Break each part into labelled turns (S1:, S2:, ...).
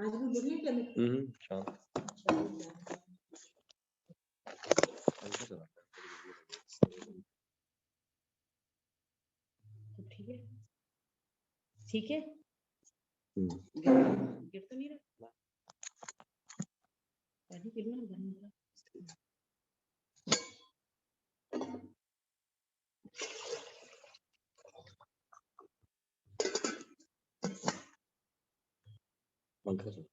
S1: शांत
S2: ठीक है ठीक है गिर तो नहीं रहा पानी कितना गर्म हो
S1: पंखा चलेगा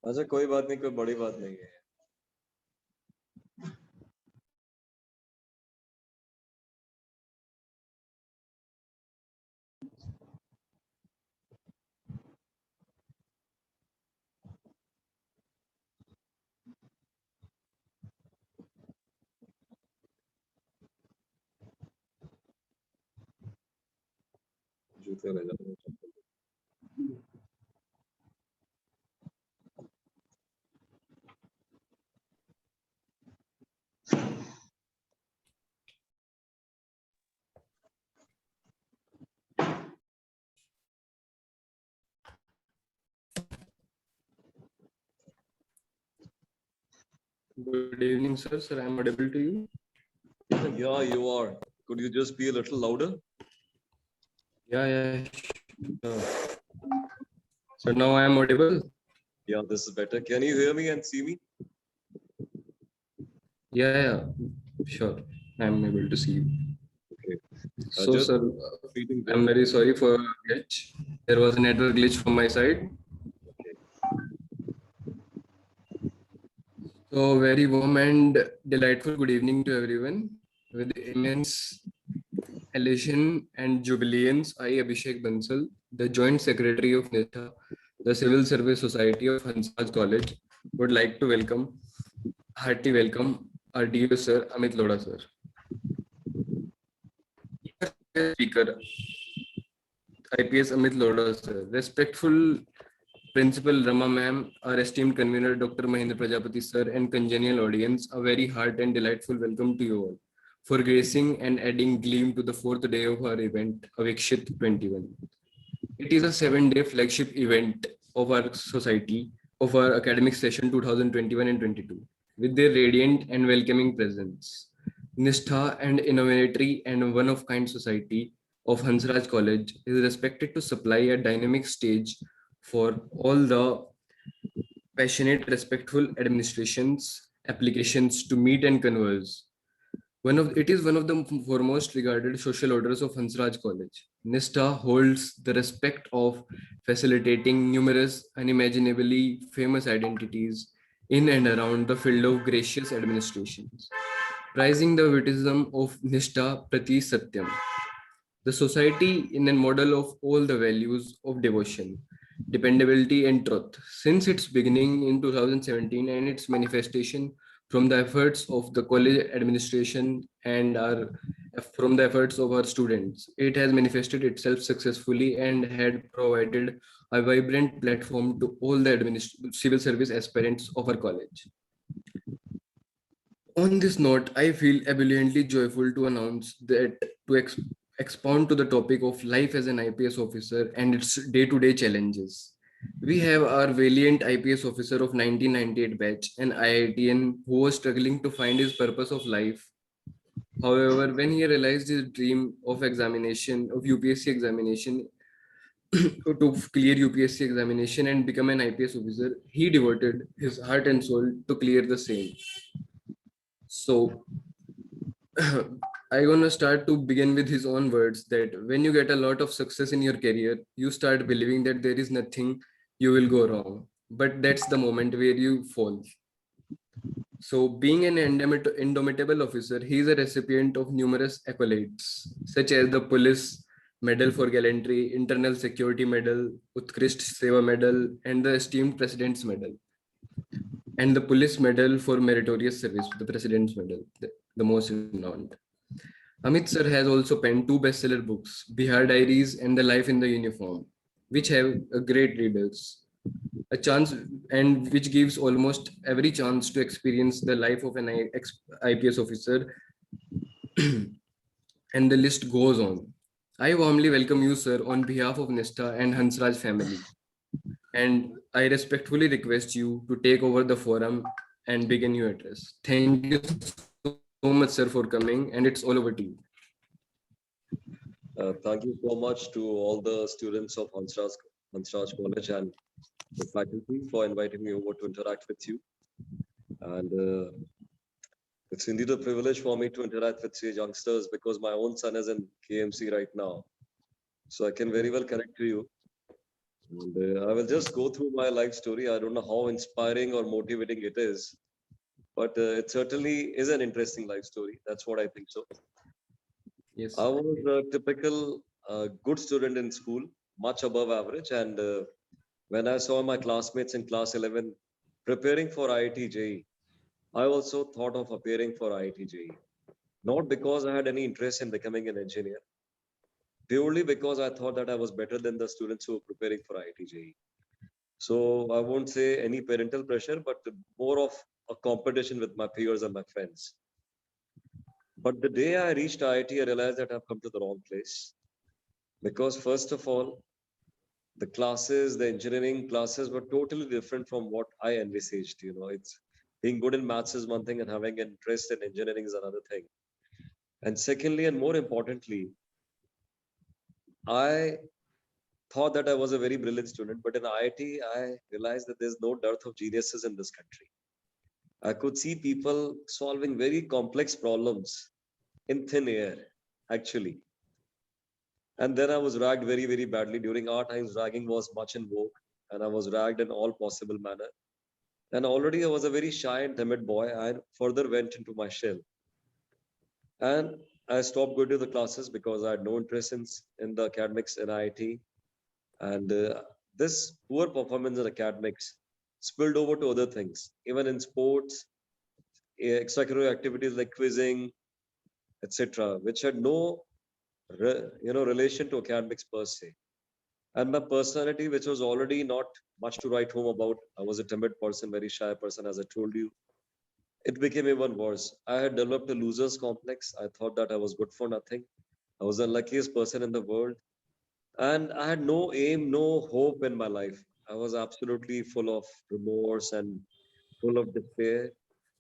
S1: अच्छा कोई बात नहीं, कोई बड़ी बात नहीं है। जूते ले जाओ।
S3: Good evening, sir. Sir, I am audible to you?
S1: Yeah, you are. Could you just be a little louder?
S3: Yeah. So now I am audible?
S1: Yeah, this is better. Can you hear me and see me?
S3: Yeah. Sure. I am able to see you.
S1: Okay.
S3: So, sir, I am very sorry for the glitch. There was a network glitch from my side.
S1: Okay.
S3: So, very warm and delightful good evening to everyone. With immense elation and jubilance, I, Abhishek Bansal, the Joint Secretary of NISHTHA, the Civil Service Society of Hansraj College, would like to hearty welcome our dear sir, Amit Lodha sir. Speaker, IPS Amit Lodha sir, respectful Principal Rama ma'am, our esteemed convener Dr. Mahendra Prajapati sir, and congenial audience, a very heart and delightful welcome to you all for gracing and adding gleam to the fourth day of our event, Avikshet 21. It is a 7-day flagship event of our society, of our academic session 2021 and 22, with their radiant and welcoming presence. NISHTHA and innovatory and one-of-kind society of Hansraj College is respected to supply a dynamic stage for all the passionate, respectful administrations, applications to meet and converse. It is one of the foremost regarded social orders of Hansraj College. NISHTHA holds the respect of facilitating numerous unimaginably famous identities in and around the field of gracious administrations. Prizing the witticism of NISHTHA Prati Satyam, the society in a model of all the values of devotion, dependability, and truth. Since its beginning in 2017 and its manifestation from the efforts of the college administration and from the efforts of our students, it has manifested itself successfully and had provided a vibrant platform to all the civil service aspirants of our college. On this note, I feel ebulliently joyful to announce that to expound to the topic of life as an IPS officer and its day-to-day challenges. We have our valiant IPS officer of 1998 batch, an IITian who was struggling to find his purpose of life. However, when he realized his dream of UPSC examination, to clear UPSC examination and become an IPS officer, he devoted his heart and soul to clear the same. So I'm gonna start to begin with his own words that when you get a lot of success in your career, you start believing that there is nothing you will go wrong. but that's the moment where you fall. So, being an indomitable officer, he is a recipient of numerous accolades, such as the Police Medal for Gallantry, Internal Security Medal, Utkrisht Seva Medal, and the Esteemed President's Medal, and the Police Medal for Meritorious Service, the President's Medal, the most renowned. Amit sir has also penned two bestseller books, Bihar Diaries and The Life in the Uniform, which have a great readers. A chance and which gives almost every chance to experience the life of an IPS officer, and the list goes on. I warmly welcome you, sir, on behalf of NISHTHA and Hansraj family, and I respectfully request you to take over the forum and begin your address. Thank you so much, sir, for coming, and it's all over to you.
S1: Thank you so much to all the students of Hansraj College and the faculty for inviting me over to interact with you. And it's indeed a privilege for me to interact with these youngsters because my own son is in KMC right now. So I can very well connect to you. And I will just go through my life story. I don't know how inspiring or motivating it is, but it certainly is an interesting life story. That's what I think so.
S3: Yes.
S1: I was a typical good student in school, much above average. And when I saw my classmates in class 11 preparing for IIT JEE, I also thought of appearing for IIT JEE. Not because I had any interest in becoming an engineer, purely because I thought that I was better than the students who were preparing for IIT JEE. So I won't say any parental pressure, but more of a competition with my peers and my friends. But the day I reached IIT, I realized that I've come to the wrong place. Because first of all, the classes, the engineering classes were totally different from what I envisaged. You know, it's being good in maths is one thing and having an interest in engineering is another thing. And secondly, and more importantly, I thought that I was a very brilliant student, but in IIT, I realized that there's no dearth of geniuses in this country. I could see people solving very complex problems in thin air, actually. And then I was ragged very, very badly. During our times, ragging was much in vogue, and I was ragged in all possible manner. And already I was a very shy and timid boy. I further went into my shell. And I stopped going to the classes because I had no interest in the academics in IIT. And this poor performance in academics spilled over to other things, even in sports, extracurricular activities like quizzing, etc., which had no relation to academics per se. And my personality, which was already not much to write home about, I was a timid person, very shy person, as I told you. It became even worse. I had developed a loser's complex. I thought that I was good for nothing. I was the luckiest person in the world. And I had no aim, no hope in my life. I was absolutely full of remorse and full of despair.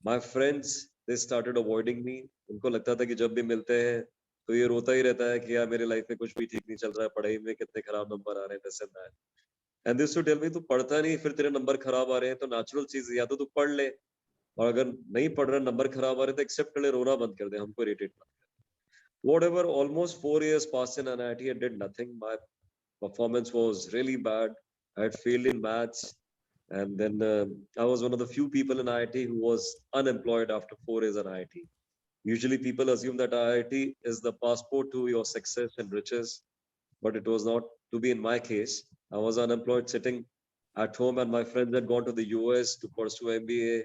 S1: My friends, they started avoiding me. उनको लगता था कि जब भी मिलते हैं तो ये रोता ही रहता है कि यार मेरी लाइफ में कुछ भी ठीक नहीं चल रहा है, पढ़ाई में कितने खराब नंबर आ रहे हैं, this and that. And they used to tell me तू पढ़ता नहीं, फिर तेरे नंबर खराब आ रहे हैं, तो नेचुरल चीज या तो तू पढ़ ले, और अगर नहीं पढ़ रहा, नंबर खराब आ रहे, तो एक्सेप्ट कर ले, रोना बंद कर दे, हमको इरिटेट मत कर. Whatever, almost 4 years passed in NIT, I did nothing. My performance was really bad. I had failed in maths. And then I was one of the few people in IIT who was unemployed after 4 years in IIT. Usually people assume that IIT is the passport to your success and riches, but it was not to be in my case. I was unemployed sitting at home, and my friends had gone to the US to pursue MBA.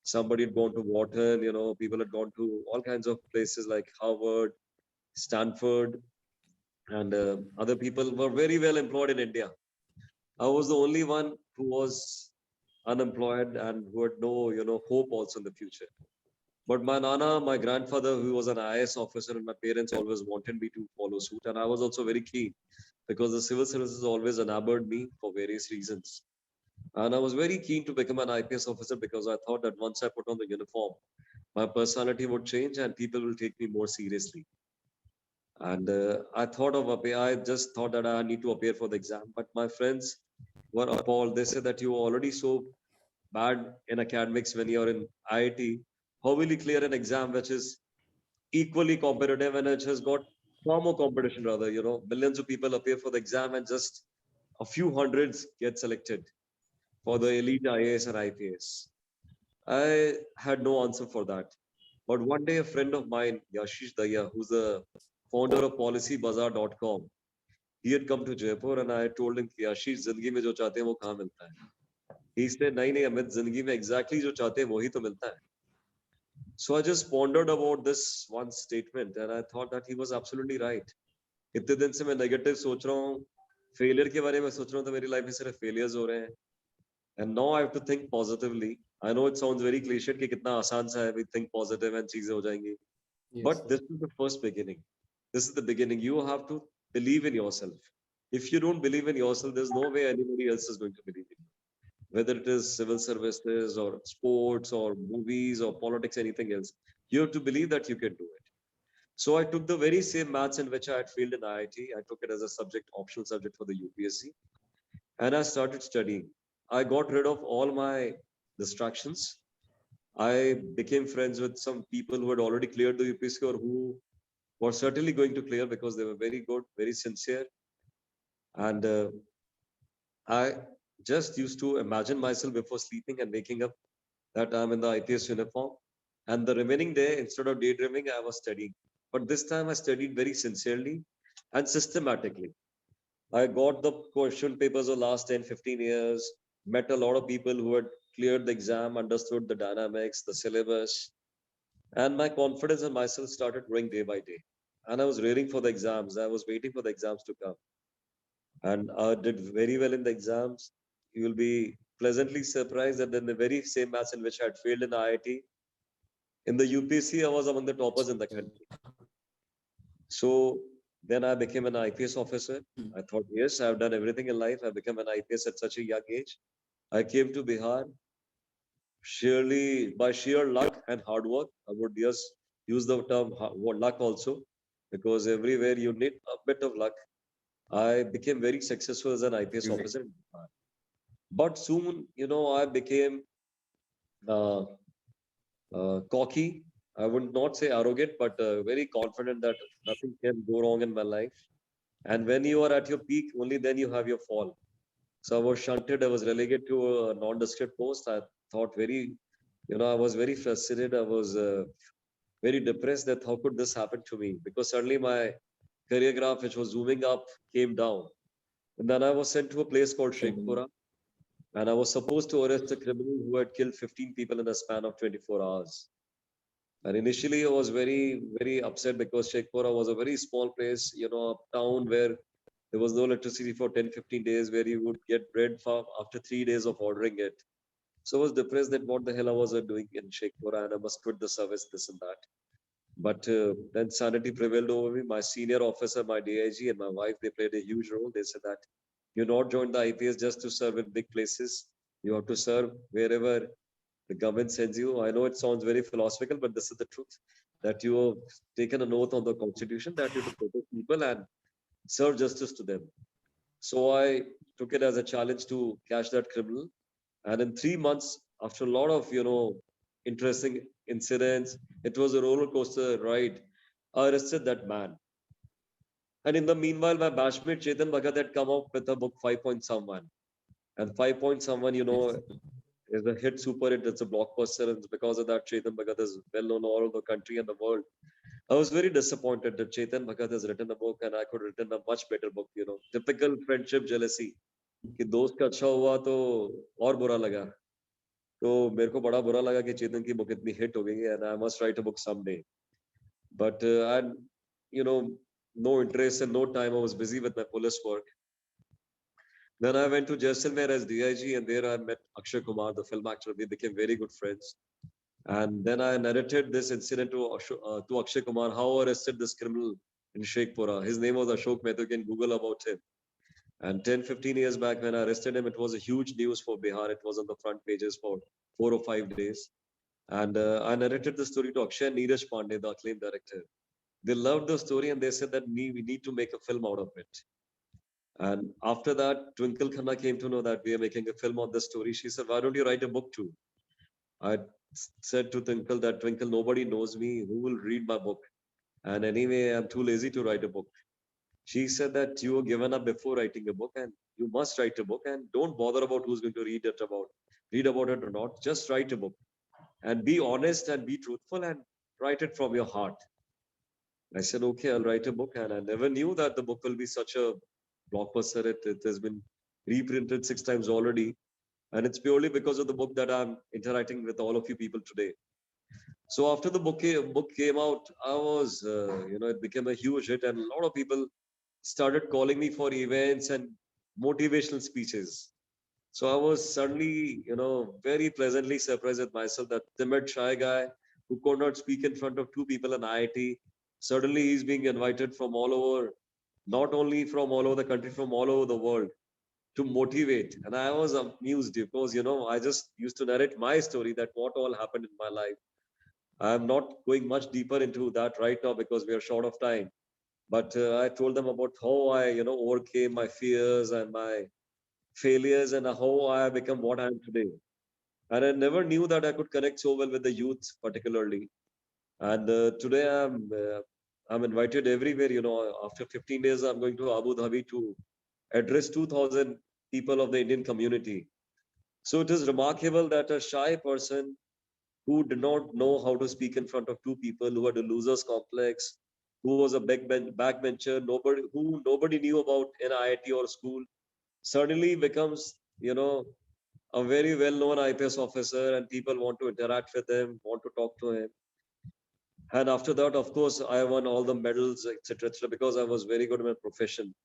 S1: Somebody had gone to Wharton, people had gone to all kinds of places like Harvard, Stanford, and other people were very well employed in India. I was the only one who was unemployed and who had no, hope also in the future. But my nana, my grandfather, who was an IAS officer, and my parents always wanted me to follow suit. And I was also very keen because the civil services always enamored me for various reasons. And I was very keen to become an IPS officer because I thought that once I put on the uniform, my personality would change and people will take me more seriously. And I just thought that I need to appear for the exam. But my friends were appalled. They said that you are already so bad in academics when you're in IIT. How will you clear an exam which is equally competitive and which has got far more competition rather, millions of people appear for the exam and just a few hundreds get selected. for the elite IAS and IPS? I had no answer for that. But one day, a friend of mine, Yashish Daya, who's the founder of policybazaar.com, he had come to Jaipur and I told him, Yashish, जिंदगी में जो चाहते हैं वो कहाँ मिलता है? He said, नहीं अमित, जिंदगी में exactly जो चाहते हैं वही तो मिलता है. So I just pondered about this one statement and I thought that he was absolutely right. इतने दिन से मैं नेगेटिव सोच रहा हूँ, फेलियर के बारे में सोच रहा हूँ तो मेरी लाइफ में सिर्फ फेलियर्स हो रहे हैं. And now I have to think positively. I know it sounds very cliched कि कितना आसान सा है, we think positive and चीजें हो जाएंगी. But this is the first beginning. This is the beginning. You have to believe in yourself. If you don't believe in yourself, there's no way anybody else is going to believe in you. Whether it is civil services or sports or movies or politics, anything else, you have to believe that you can do it. So I took the very same maths in which I had failed in IIT. I took it as a subject, optional subject for the UPSC. And I started studying. I got rid of all my distractions. I became friends with some people who had already cleared the UPSC or who were certainly going to clear because they were very good, very sincere. And I just used to imagine myself before sleeping and waking up that I'm in the IPS uniform. And the remaining day, instead of daydreaming, I was studying. But this time I studied very sincerely and systematically. I got the question papers of last 10, 15 years, met a lot of people who had cleared the exam, understood the dynamics, the syllabus, and my confidence in myself started growing day by day. And I was rearing for the exams. I was waiting for the exams to come. And I did very well in the exams. You will be pleasantly surprised that in the very same maths in which I had failed in IIT, in the UPC, I was among the toppers in the country. So then I became an IPS officer. I thought, yes, I've done everything in life. I became an IPS at such a young age. I came to Bihar surely by sheer luck and hard work. I would just use the term luck also, because everywhere you need a bit of luck. I became very successful as an IPS officer in Bihar. But soon, I became uh, cocky. I would not say arrogant, but very confident that nothing can go wrong in my life. And when you are at your peak, only then you have your fall. So I was shunted. I was relegated to a nondescript post. I thought I was very frustrated. I was very depressed that how could this happen to me? Because suddenly my career graph, which was zooming up, came down. And then I was sent to a place called Sheikhpura. And I was supposed to arrest a criminal who had killed 15 people in a span of 24 hours. And initially, I was very, very upset because Sheikhpura was a very small place, a town where there was no electricity for 10, 15 days, where you would get bread after 3 days of ordering it. So I was depressed that what the hell I was doing in Sheikhpura and I must quit the service, this and that. But then sanity prevailed over me. My senior officer, my DIG, and my wife, they played a huge role. They said that you not joined the IPS just to serve in big places. You have to serve wherever the government sends you. I know it sounds very philosophical, but this is the truth. That you have taken an oath on the constitution that you to protect people and serve justice to them. So I took it as a challenge to catch that criminal. And in 3 months, after a lot of interesting incidents, it was a roller coaster ride. I arrested that man. And in the meanwhile, my batchmate Chetan Bhagat had come up with a book, 5 Point Someone. And 5 Point Someone, is a hit super hit. It's a blockbuster. And because of that, Chetan Bhagat is well known all over the country and the world. I was very disappointed that Chetan Bhagat has written a book and I could have written a much better book. Typical friendship jealousy. कि दोस्त का अच्छा हुआ तो और बुरा लगा. तो मेरे को बड़ा बुरा लगा कि चेतन की बुक इतनी हिट हो गई है and I must write a book someday. But I had, no interest and no time. I was busy with my police work. Then I went to Jaisalmer as DIG and there I met Akshay Kumar, the film actor. We became very good friends. And then I narrated this incident to Akshay Kumar, how I arrested this criminal in Sheikhpura. His name was Ashok Mehta. You can Google about him. And 10, 15 years back when I arrested him, it was a huge news for Bihar. It was on the front pages for 4 or 5 days. And I narrated the story to Akshay and Neeraj Pandey, the acclaimed director. They loved the story and they said that we need to make a film out of it. And after that, Twinkle Khanna came to know that we are making a film on this story. She said, why don't you write a book too? I said to Twinkle that, Twinkle, nobody knows me. Who will read my book? And anyway, I'm too lazy to write a book. She said that you were given up before writing a book and you must write a book, and don't bother about who's going to read about it or not. Just write a book and be honest and be truthful and write it from your heart. I said, okay, I'll write a book. And I never knew that the book will be such a blockbuster. It has been reprinted 6 times already. And it's purely because of the book that I'm interacting with all of you people today. So after the book came out, I was, it became a huge hit, and a lot of people started calling me for events and motivational speeches. So I was suddenly, very pleasantly surprised at myself that timid, shy guy who could not speak in front of two people in IIT, suddenly he's being invited from all over, not only from all over the country, from all over the world to motivate. And I was amused because, I just used to narrate my story that what all happened in my life. I'm not going much deeper into that right now because we are short of time. But I told them about how I, overcame my fears and my failures and how I have become what I am today. And I never knew that I could connect so well with the youth, particularly. And today I'm invited everywhere. After 15 days, I'm going to Abu Dhabi to address 2,000 people of the Indian community. So it is remarkable that a shy person who did not know how to speak in front of two people, who had a loser's complex, who was a backbencher, nobody knew about in IIT or school, suddenly becomes, a very well-known IPS officer, and people want to interact with him, want to talk to him. And after that, of course, I won all the medals, etc., because I was very good in my profession.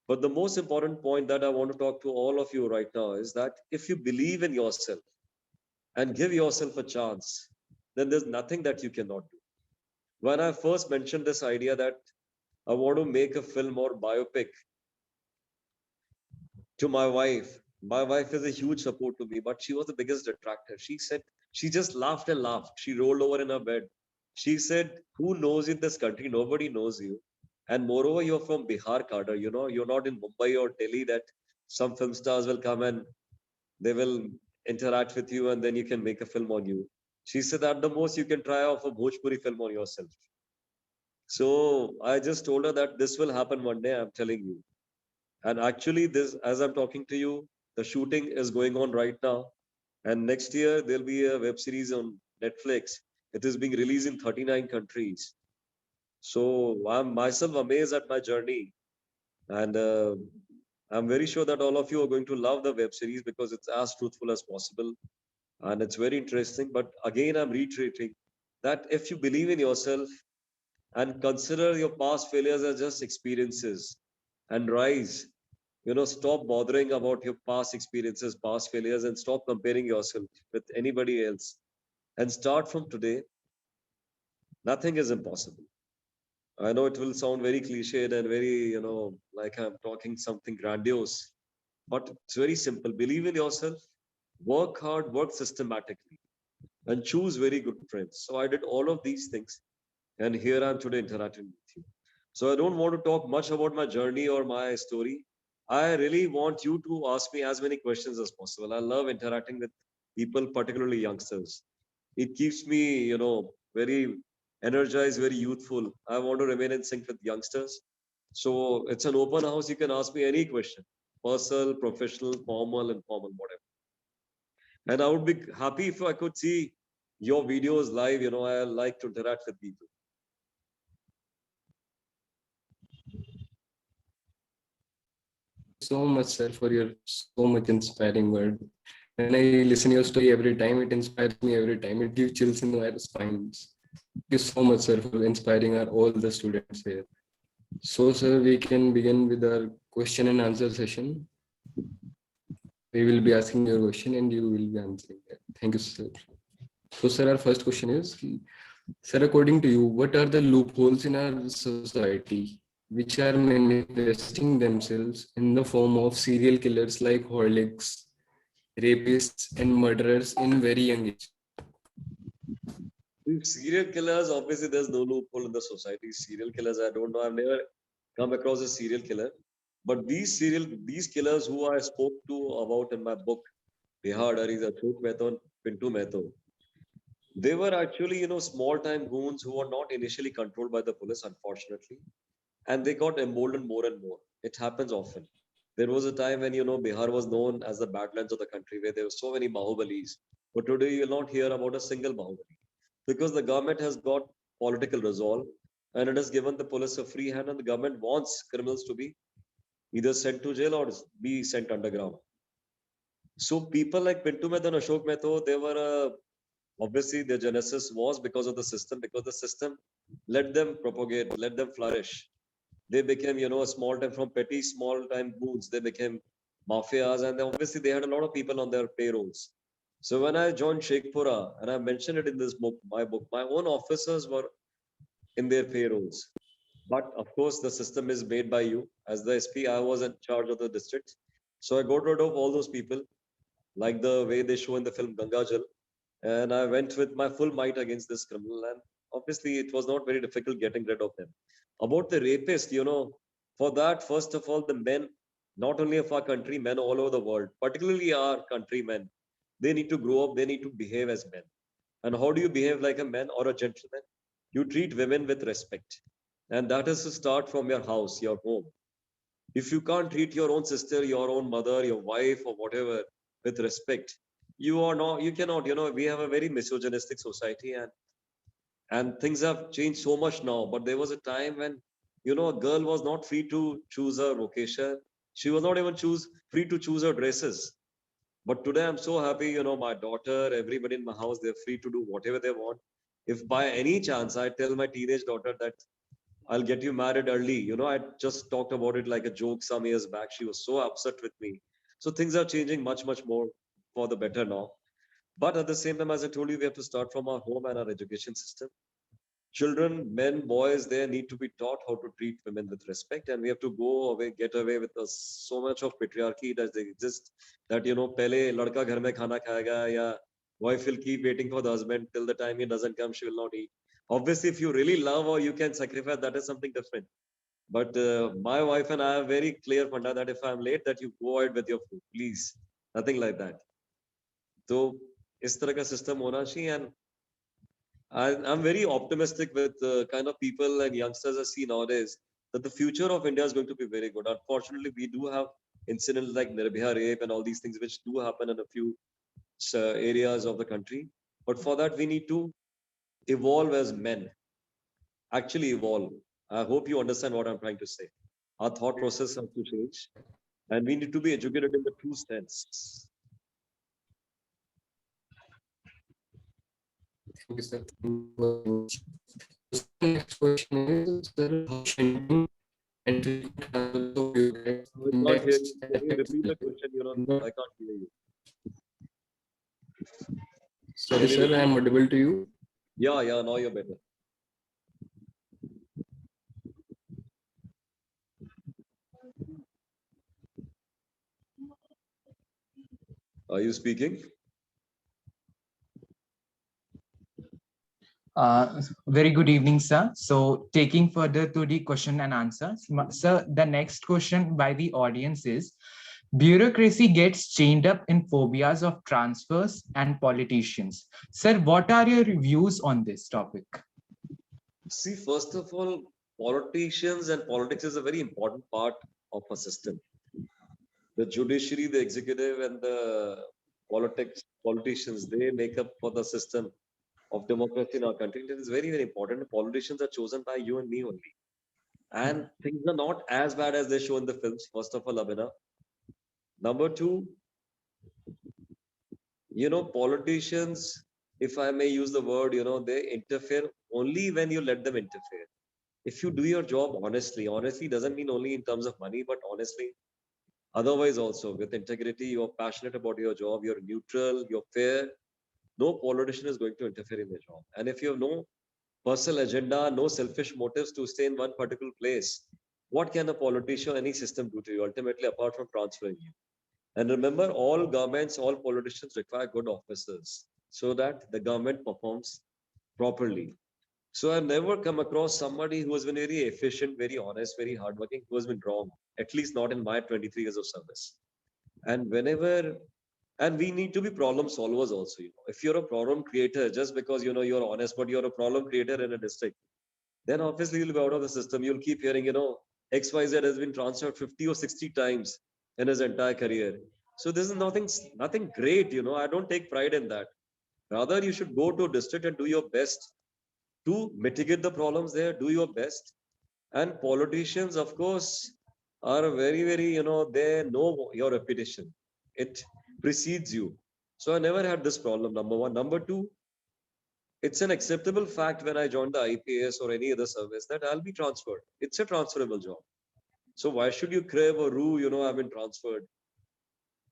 S1: But the most important point that I want to talk to all of you right now is that if you believe in yourself and give yourself a chance, then there's nothing that you cannot do. When I first mentioned this idea that I want to make a film or biopic to my wife is a huge support to me, but she was the biggest detractor. She said, she just laughed and laughed. She rolled over in her bed. She said, who knows in this country? Nobody knows you. And moreover, you're from Bihar, Kader. You're not in Mumbai or Delhi that some film stars will come and they will interact with you and then you can make a film on you. She said, at the most, you can try off a Bhojpuri film on yourself. So I just told her that this will happen one day, I'm telling you. And actually, this, as I'm talking to you, the shooting is going on right now. And next year, there'll be a web series on Netflix. It is being released in 39 countries. So I'm myself amazed at my journey. And I'm very sure that all of you are going to love the web series because it's as truthful as possible. And it's very interesting. But again, I'm reiterating that if you believe in yourself and consider your past failures as just experiences and rise, stop bothering about your past experiences, past failures, and stop comparing yourself with anybody else. And start from today. Nothing is impossible. I know it will sound very cliched and very, like I'm talking something grandiose, but it's very simple. Believe in yourself, work hard, work systematically, and choose very good friends. So I did all of these things, and here I'm today interacting with you. So I don't want to talk much about my journey or my story. I really want you to ask me as many questions as possible. I love interacting with people, particularly youngsters. It keeps me, very energized, very youthful. I want to remain in sync with youngsters. So it's an open house. You can ask me any question, personal, professional, formal, informal, whatever. And I would be happy if I could see your videos live. I like to interact with people.
S3: So much, sir, for your so much inspiring word. When I listen your story every time, it inspires me every time. It gives chills in my spines. Thank you so much, sir, for inspiring all the students here. So, sir, we can begin with our question and answer session. We will be asking your question and you will be answering it. Thank you, sir. So, sir, our first question is, sir, according to you, what are the loopholes in our society which are manifesting themselves in the form of serial killers like holics, rapists, and murderers in very young age?
S1: Serial killers, obviously, there's no loophole in the society. Serial killers, I don't know. I've never come across a serial killer. But these killers who I spoke to about in my book, Bihar Diaries, Ashok Mehta and Pintu Mehta, they were actually, small time goons who were not initially controlled by the police, unfortunately. And they got emboldened more and more. It happens often. There was a time when, Bihar was known as the badlands of the country, where there were so many Bahubalis. But today you will not hear about a single Bahubali, because the government has got political resolve, and it has given the police a free hand, and the government wants criminals to be either sent to jail or be sent underground. So people like Pintu Mehta and Ashok Mehta, they were obviously their genesis was because of the system, because the system let them propagate, let them flourish. They became, a small time, from petty small time goons, they became mafias, and obviously they had a lot of people on their payrolls. So when I joined Sheikhpura, and I mentioned it in this book, my own officers were in their payrolls. But of course, the system is made by you. As the SP, I was in charge of the district. So I got rid of all those people, like the way they show in the film Ganga Jal. And I went with my full might against this criminal. And obviously, it was not very difficult getting rid of them. About the rapist, for that, first of all, the men, not only of our country, men all over the world, particularly our countrymen, they need to grow up, they need to behave as men. And how do you behave like a man or a gentleman? You treat women with respect. And that is to start from your house, your home. If you can't treat your own sister, your own mother, your wife, or whatever with respect, you cannot, we have a very misogynistic society, and things have changed so much now. But there was a time when, a girl was not free to choose her vocation. She was not even free to choose her dresses. But today I'm so happy, my daughter, everybody in my house, they're free to do whatever they want. If by any chance I tell my teenage daughter that I'll get you married early, I just talked about it like a joke some years back. She was so upset with me. So things are changing much, much more for the better now. But at the same time, as I told you, we have to start from our home and our education system. Children, men, boys, they need to be taught how to treat women with respect, and we have to get away with so much of patriarchy that exists. That pehle ladka ghar mein khana khayega, ya wife will keep waiting for the husband till the time he doesn't come, she will not eat. Obviously, if you really love or you can sacrifice, that is something different. But my wife and I have very clear funda that if I'm late, that you go ahead with your food, please, nothing like that. So इस तरह का system होना चाहिए, and I'm very optimistic with the kind of people and youngsters I see nowadays that the future of India is going to be very good. Unfortunately, we do have incidents like Nirbhaya rape and all these things which do happen in a few areas of the country. But for that, we need to evolve as men, actually evolve. I hope you understand what I'm trying to say. Our thought process has to change, and we need to be educated in the true sense.
S3: Thank you, sir. Next question is, sir, how shrinking and treatment have also viewed
S1: I can't hear you.
S3: index and
S1: Can you
S3: effects
S1: repeat the
S3: like
S1: question? I can't hear you.
S3: Sorry,
S1: Can you
S3: sir, I
S1: repeat?
S3: am audible to you.
S1: Yeah, now you're better. Are you speaking?
S4: Very good evening, sir. So taking further to the question and answer, sir, the next question by the audience is, bureaucracy gets chained up in phobias of transfers and politicians. Sir, what are your views on this topic?
S1: See, first of all, politicians and politics is a very important part of a system. The judiciary, the executive, and the politicians, they make up for the system of democracy in our country. It is very, very important. The politicians are chosen by you and me only. And things are not as bad as they show in the films, first of all, Abhinav. Number two, politicians, if I may use the word, they interfere only when you let them interfere. If you do your job honestly doesn't mean only in terms of money, but honestly, otherwise also with integrity, you're passionate about your job, you're neutral, you're fair, no politician is going to interfere in your job. And if you have no personal agenda, no selfish motives to stay in one particular place, what can a politician or any system do to you ultimately apart from transferring you? And remember, all governments, all politicians require good officers so that the government performs properly. So I've never come across somebody who has been very efficient, very honest, very hardworking, who has been wrong, at least not in my 23 years of service. And and we need to be problem solvers also. If you're a problem creator, just because you're honest, but you're a problem creator in a district, then obviously you'll be out of the system. You'll keep hearing, XYZ has been transferred 50 or 60 times. in his entire career. So this is nothing great, you know. I don't take pride in that. Rather, you should go to a district and do your best to mitigate the problems there. Do your best. And politicians, of course, are very, you know, they know your reputation. It precedes you. So I never had this problem. Number one. Number two, it's an acceptable fact when I joined the IPS or any other service that I'll be transferred. It's a transferable job. So why should you crave or rue, you know, I've been transferred?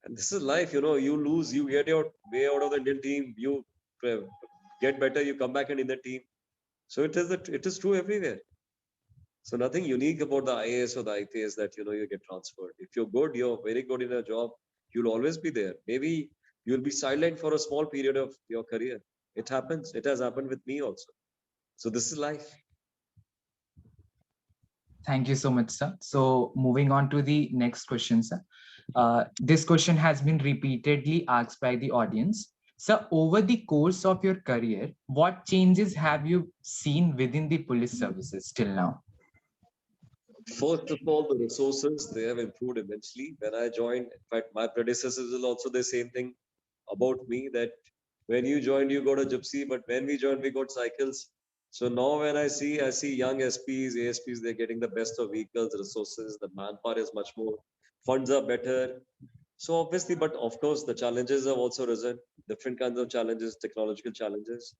S1: And this is life, you know, you lose, you get your way out of the Indian team, you get better, you come back and in the team. So it is true everywhere. So nothing unique about the IAS or the IPS that, you know, you get transferred. If you're good, you're very good in a job, you'll always be there. Maybe you'll be silent for a small period of your career. It happens. It has happened with me also. So this is life.
S4: Thank you so much, sir. So moving on to the next question, sir. This question has been repeatedly asked by the audience. So over the course of your career, what changes have you seen within the police services till now?
S1: First of all, the resources, they have improved immensely. When I joined, in fact, my predecessors will also the same thing about me, that when you joined, you got a gypsy, but when we joined, we got cycles. So now when I see young SPs, ASPs, they're getting the best of vehicles, resources, the manpower is much more, funds are better. So obviously, but of course, the challenges have also risen, different kinds of challenges, technological challenges.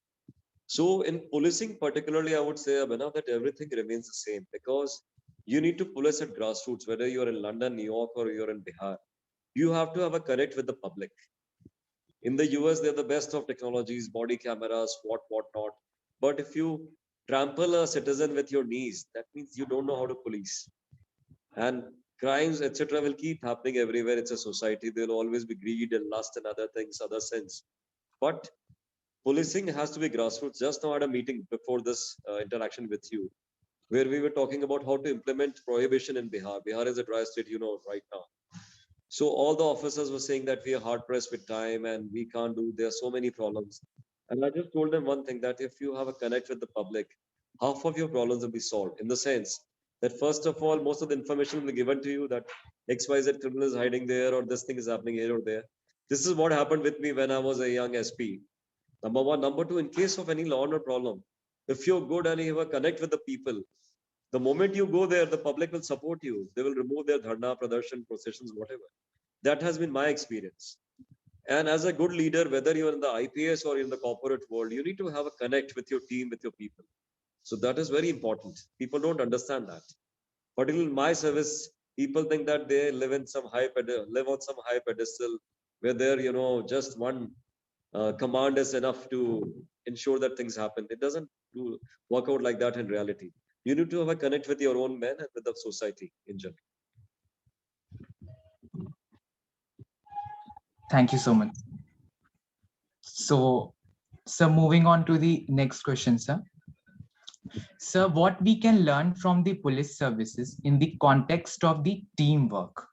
S1: So in policing particularly, I would say, Abhinav, that everything remains the same because you need to police at grassroots, whether you're in London, New York, or you're in Bihar. You have to have a connect with the public. In the US, they're the best of technologies, body cameras, what not. But if you trample a citizen with your knees, that means you don't know how to police. And crimes, etc., will keep happening everywhere. It's a society. There'll always be greed and lust and other things, other sins. But policing has to be grassroots. Just now I had a meeting before this interaction with you, where we were talking about how to implement prohibition in Bihar. Bihar is a dry state, you know, right now. So all the officers were saying that we are hard pressed with time and we can't do, there are so many problems. And I just told them one thing, that if you have a connect with the public, half of your problems will be solved, in the sense that first of all, most of the information will be given to you that XYZ criminal is hiding there or this thing is happening here or there. This is what happened with me when I was a young SP. Number one. Number two, in case of any law or problem, if you're good and you have a connect with the people, the moment you go there, the public will support you. They will remove their dharna, pradarshan, processions, whatever. That has been my experience. And as a good leader, whether you're in the IPS or in the corporate world, you need to have a connect with your team, with your people. So that is very important. People don't understand that. But in my service, people think that they live in some live on some high pedestal, where they're, you know, just one command is enough to ensure that things happen. It doesn't work out like that in reality. You need to have a connect with your own men and with the society in general.
S4: Thank you so much. So moving on to the next question, sir. Sir, what we can learn from the police services in the context of the teamwork?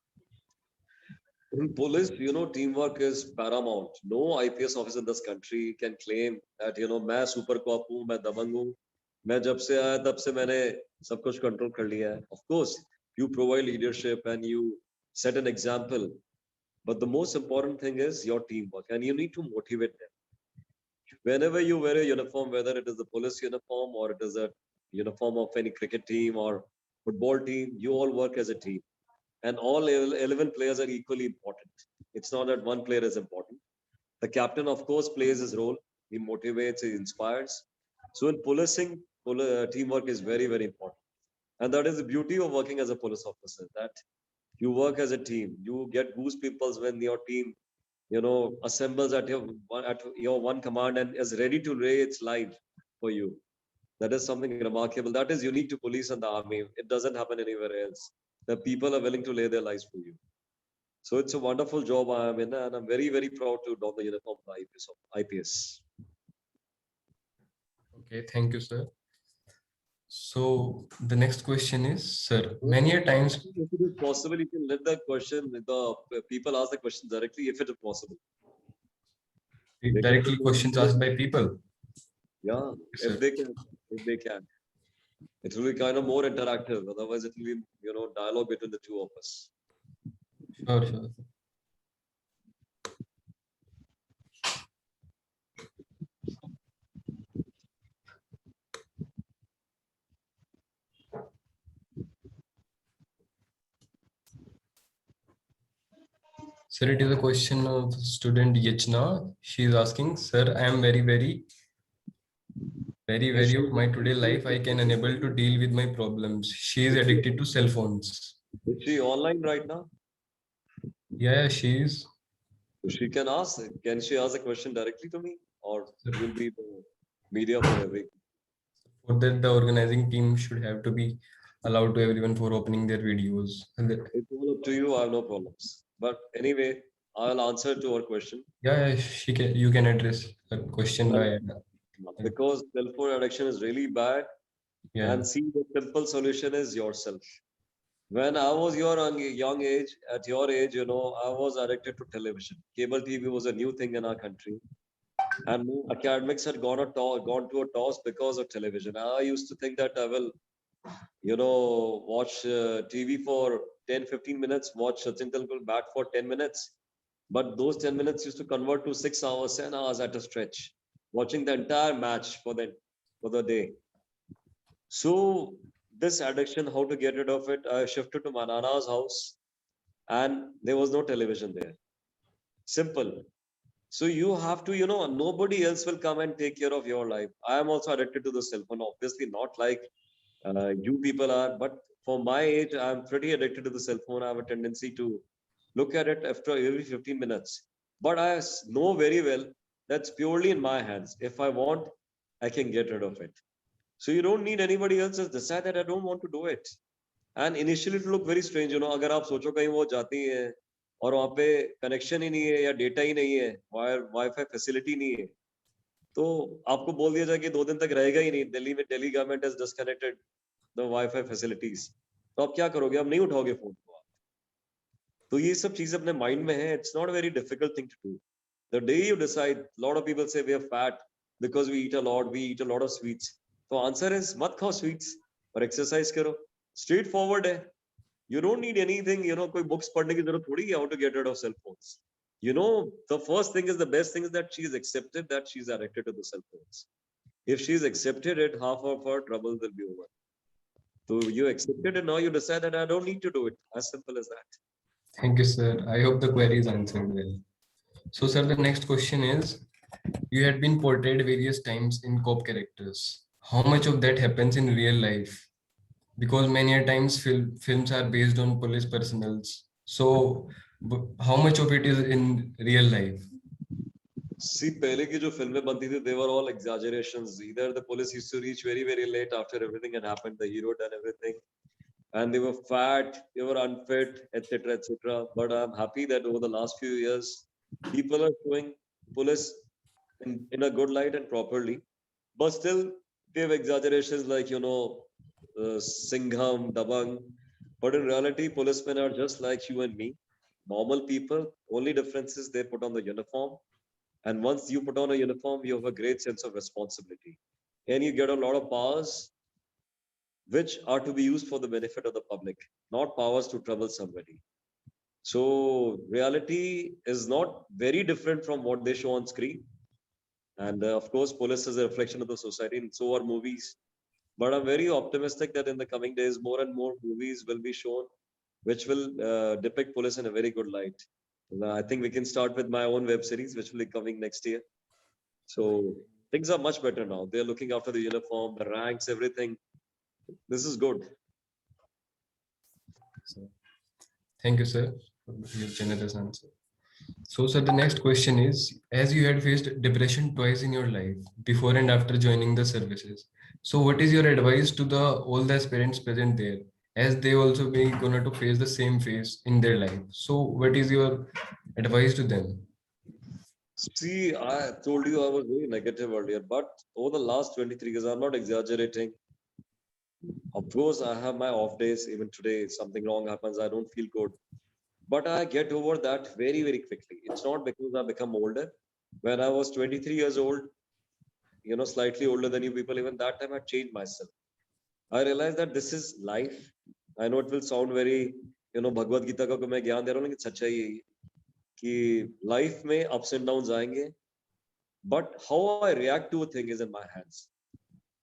S1: In police, you know, teamwork is paramount. No IPS officer in this country can claim that, you know, मैं super cop हूँ, मैं दबंग हूँ, मैं जब से आया तब से मैंने सब कुछ control कर लिया है. Of course, you provide leadership and you set an example, but the most important thing is your teamwork, and you need to motivate them. Whenever you wear a uniform, whether it is a police uniform or it is a uniform of any cricket team or football team, you all work as a team. And all 11 players are equally important. It's not that one player is important. The captain, of course, plays his role. He motivates, he inspires. So in policing, teamwork is very important. And that is the beauty of working as a police officer, that you work as a team. You get goosebumps when your team, you know, assembles at your one command and is ready to lay its life for you. That is something remarkable. That is unique to police and the army. It doesn't happen anywhere else. The people are willing to lay their lives for you. So it's a wonderful job I am in, and I'm very proud to don the uniform of the IPS.
S3: Okay, thank you, sir. So the next question is, sir, many a times.
S1: If it is possible, you can let the question, the people ask the question directly, if it is possible.
S3: Directly questions asked by people.
S1: Yeah,
S3: Yes,
S1: if they can. It will be kind of more interactive. Otherwise, it will be, you know, dialogue between the two of us.
S3: Sure. Sir, it is a question of student Yachna. She is asking, sir, I am very
S1: Yes,
S3: of my today life. I can unable to deal with my problems. She is addicted to cell phones.
S1: is she online right now?
S3: Yeah, she is.
S1: So she can ask. Can she ask a question directly to me, or you'll be the media for every?
S3: For that, the organizing team should have to be allowed to everyone for opening their videos.
S1: It's all up to you. I have no problems. But anyway, I'll answer to her question.
S3: Yeah, she can. You can address the question
S1: Well,
S3: by.
S1: because cell phone addiction is really bad,
S3: Yeah.
S1: and see the simple solution is yourself. When I was your young age, at your age, I was addicted to television. Cable TV was a new thing in our country, and academics had gone to a toss because of television. I used to think that I will, watch TV for 10, 15 minutes, watch Sachin Tendulkar bat for 10 minutes. But those 10 minutes used to convert to 6 hours, 10 hours at a stretch, watching the entire match for the day. So this addiction, how to get rid of it? I shifted to my nana's house, and there was no television there. Simple. So you have to, nobody else will come and take care of your life. I am also addicted to the cell phone. Obviously, not like you people are, but for my age, I'm pretty addicted to the cell phone. I have a tendency to look at it after every 15 minutes. But I know very well that's purely in my hands. If I want, I can get rid of it. So you don't need anybody else. Just decide that I don't want to do it. And initially it look very strange, अगर आप सोचो कहीं वो जाती है और वहाँ पे कनेक्शन ही नहीं है या डेटा ही नहीं है, वाईफाई फैसिलिटी नहीं है, तो आपको बोल दिया जाए कि 2 दिन तक रहेगा ही नहीं, Delhi government has disconnected the wifi facilities, तो आप क्या करोगे? आप नहीं उठाओगे फोन को। तो ये सब चीजें अपने माइंड में है। It's not very difficult thing to do. The day you decide, lot of people say we are fat because we eat a lot of sweets, तो आंसर इज मत खाओ स्वीट्स और एक्सरसाइज करो। स्ट्रेट फॉरवर्ड है। You don't need anything, कोई books पढ़ने की जरूरत थोड़ी है how to get rid of cell phones. The first thing is, the best thing is that she's accepted that she's addicted to the cell phones. If she's accepted it, half of her trouble will be over. So you accepted it, now you decide that I don't need to do it. As simple as that.
S3: Thank you, sir. I hope the query is answered well. So, sir, the next question is, you had been portrayed various times in cop characters. How much of that happens in real life? Because many a times films are based on police personals. So, how much of it is in real life?
S1: See, पहले की जो फिल्में बनती थी, they were all exaggerations. Either the police used to reach very, very late after everything had happened, the hero done everything, and they were fat, they were unfit, etc., etc. But I'm happy that over the last few years, people are showing police in a good light and properly. But still, they have exaggerations like, Singham, Dabang. But in reality, policemen are just like you and me, normal people. Only difference is they put on the uniform. And once you put on a uniform, you have a great sense of responsibility. And you get a lot of powers which are to be used for the benefit of the public, not powers to trouble somebody. So reality is not very different from what they show on screen. And of course, police is a reflection of the society, and so are movies. But I'm very optimistic that in the coming days, more and more movies will be shown which will depict police in a very good light. I think we can start with my own web series, which will be coming next year. So things are much better now. They're looking after the uniform, the ranks, everything. This is good.
S3: So, thank you, sir, for your generous answer. So, sir, the next question is, as you had faced depression twice in your life, before and after joining the services, so what is your advice to the all the aspirants present there, as they also be gonna to face the same phase in their life? So, what is your advice to them?
S1: See, I told you I was very negative earlier, but over the last 23 years, I'm not exaggerating. Of course, I have my off days. Even today, something wrong happens, I don't feel good. But I get over that very, very quickly. It's not because I become older. When I was 23 years old, slightly older than you people, even that time I changed myself. I realized that this is life. I know it will sound very, Bhagavad Gita का मैं ज्ञान दे रहा हूँ, लेकिन सच्चाई यही है कि लाइफ में अप्स एंड डाउन्स आएंगे, but how I react to thing is in my hands.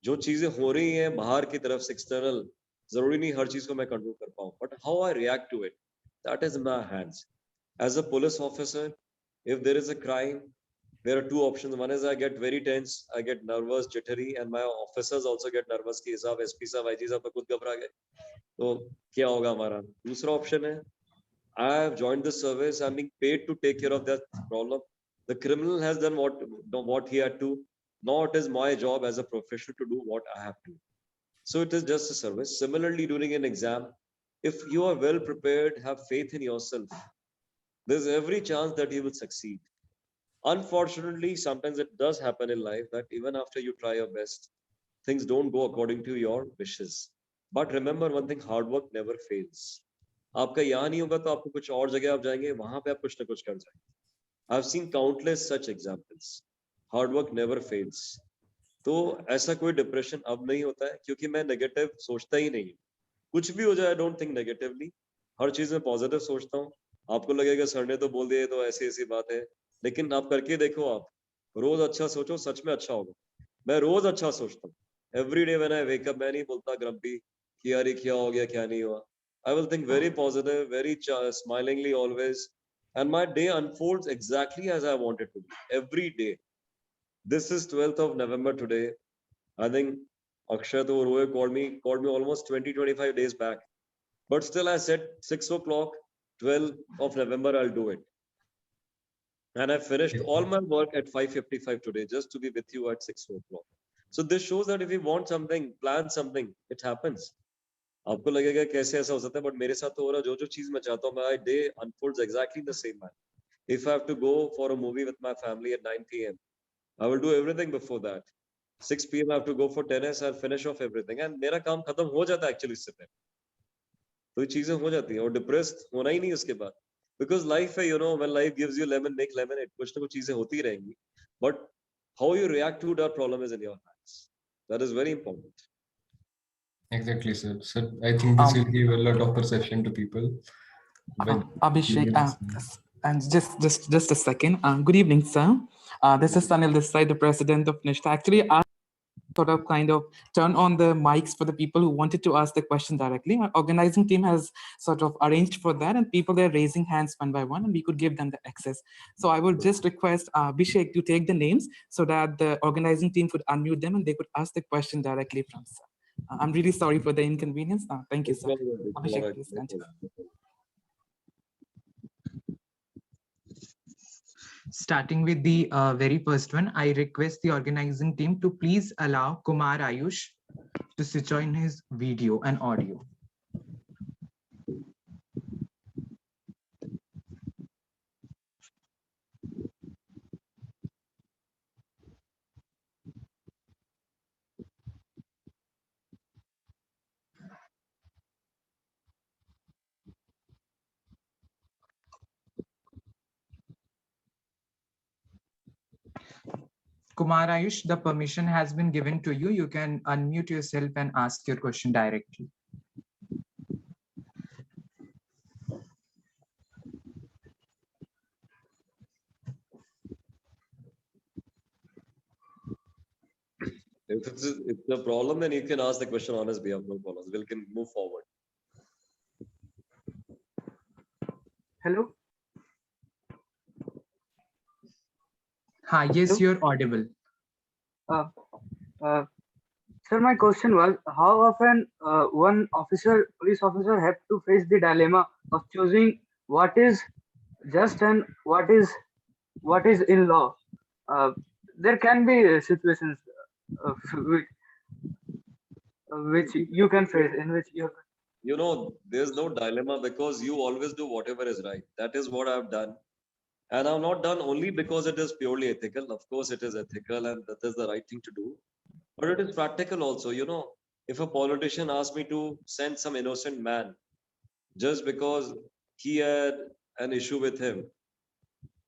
S1: जो चीजें हो रही हैं बाहर की तरफ से एक्सटर्नल, जरूरी नहीं हर चीज को मैं कंट्रोल कर पाऊं, but how I react to it, that is in my hands. As a police officer, if there is a crime, there are two options. One is I get very tense, I get nervous, jittery, and my officers also get nervous कि साहब SP साहब IG साहब खुद घबरा गए तो क्या होगा हमारा. दूसरा ऑप्शन है I have joined the service, I'm being paid to take care of that problem. The criminal has done what he had to. Now it is my job as a professional to do what I have to. So it is just a service. Similarly, during an exam, if you are well prepared, have faith in yourself, there's every chance that you will succeed. Unfortunately, sometimes it does happen in life that even after you try your best, things don't go according to your wishes. But remember one thing, hard work never fails. आपका यहाँ नहीं होगा तो आपको कुछ और जगह आप जाएंगे, वहां पे आप कुछ ना कुछ कर जाएंगे. I've seen countless such examples. Hard work never fails. तो ऐसा कोई डिप्रेशन अब नहीं होता है क्योंकि मैं नेगेटिव सोचता ही नहीं. कुछ भी हो जाए, डोंट थिंक नेगेटिवली, हर चीज में पॉजिटिव सोचता हूँ. आपको लगेगा सर ने तो बोल दिया तो ऐसी ऐसी बात है, लेकिन आप करके देखो, आप रोज अच्छा सोचो, सच में अच्छा होगा. मैं रोज अच्छा सोचता हूँ. Every day when I wake up, मैं नहीं बोलता ग्रम्पी कि यार ये क्या हो गया क्या नहीं हुआ. I will think very positive, very smilingly always, and my day unfolds exactly as I want it to be every day. This is 12th of November today. I think Akshat or Roy called me almost 20-25 days back. But still, I said 6 o'clock, 12th of November, I'll do it. And I finished all my work at 5:55 today, just to be with you at 6 o'clock. So this shows that if you want something, plan something, it happens. आपको लगेगा कैसे ऐसा हो सकता है, but मेरे साथ तो हो रहा, जो चीज मैं चाहता हूँ, my day unfolds exactly the same manner. If I have to go for a movie with my family at 9 p.m., I will do everything before that. 6 p.m. I have to go for tennis, I'll finish off everything. And मेरा काम खत्म हो जाता है actually इससे पहले. तो ये चीजें हो जाती हैं और डिप्रेस्ड होना ही नहीं उसके बाद. बिकॉज लाइफ है, when life gives you lemon make lemonade, कुछ ना कुछ चीजें होती रहेंगी, but how you react to that problem is in your hands. That is very important.
S3: Exactly, sir. So I think this will give a lot of perception to people.
S5: Abhishek, and just a second. Good evening, sir. This is Sanil this side, the president of NISHTHA. Actually, I sort of kind of turn on the mics for the people who wanted to ask the question directly. Our organizing team has sort of arranged for that, and people are raising hands one by one, and we could give them the access. So I would just request Abhishek to take the names so that the organizing team could unmute them and they could ask the question directly from sir. I'm really sorry for the inconvenience. Thank you, sir. Abhishek, please continue.
S4: Starting with the very first one, I request the organizing team to please allow Kumar Ayush to switch on his video and audio. Kumar Ayush, the permission has been given to you. You can unmute yourself and ask your question directly.
S1: If it's a problem, then you can ask the question on his behalf. No problem. We can move forward.
S5: Hello.
S4: Hi, yes,
S5: Hello?
S4: you're audible.
S5: Sir, my question was, how often one police officer, have to face the dilemma of choosing what is just and what is in law? There can be situations which you can face, in which you.
S1: There's no dilemma because you always do whatever is right. That is what I've done. And I've not done only because it is purely ethical. Of course, it is ethical and that is the right thing to do. But it is practical also. If a politician asks me to send some innocent man just because he had an issue with him,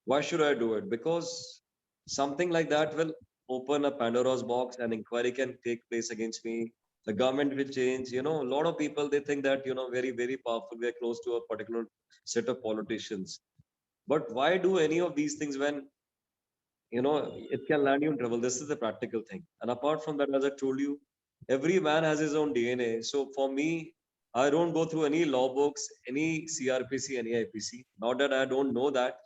S1: why should I do it? Because something like that will open a Pandora's box and inquiry can take place against me. the government will change. You know, a lot of people, they think that, you know, very, very powerful. We are close to a particular set of politicians. But why do any of these things when, you know, it can land you in trouble? This is the practical thing. And apart from that, as I told you, every man has his own DNA. So for me, I don't go through any law books, any CRPC, any IPC. Not that I don't know that,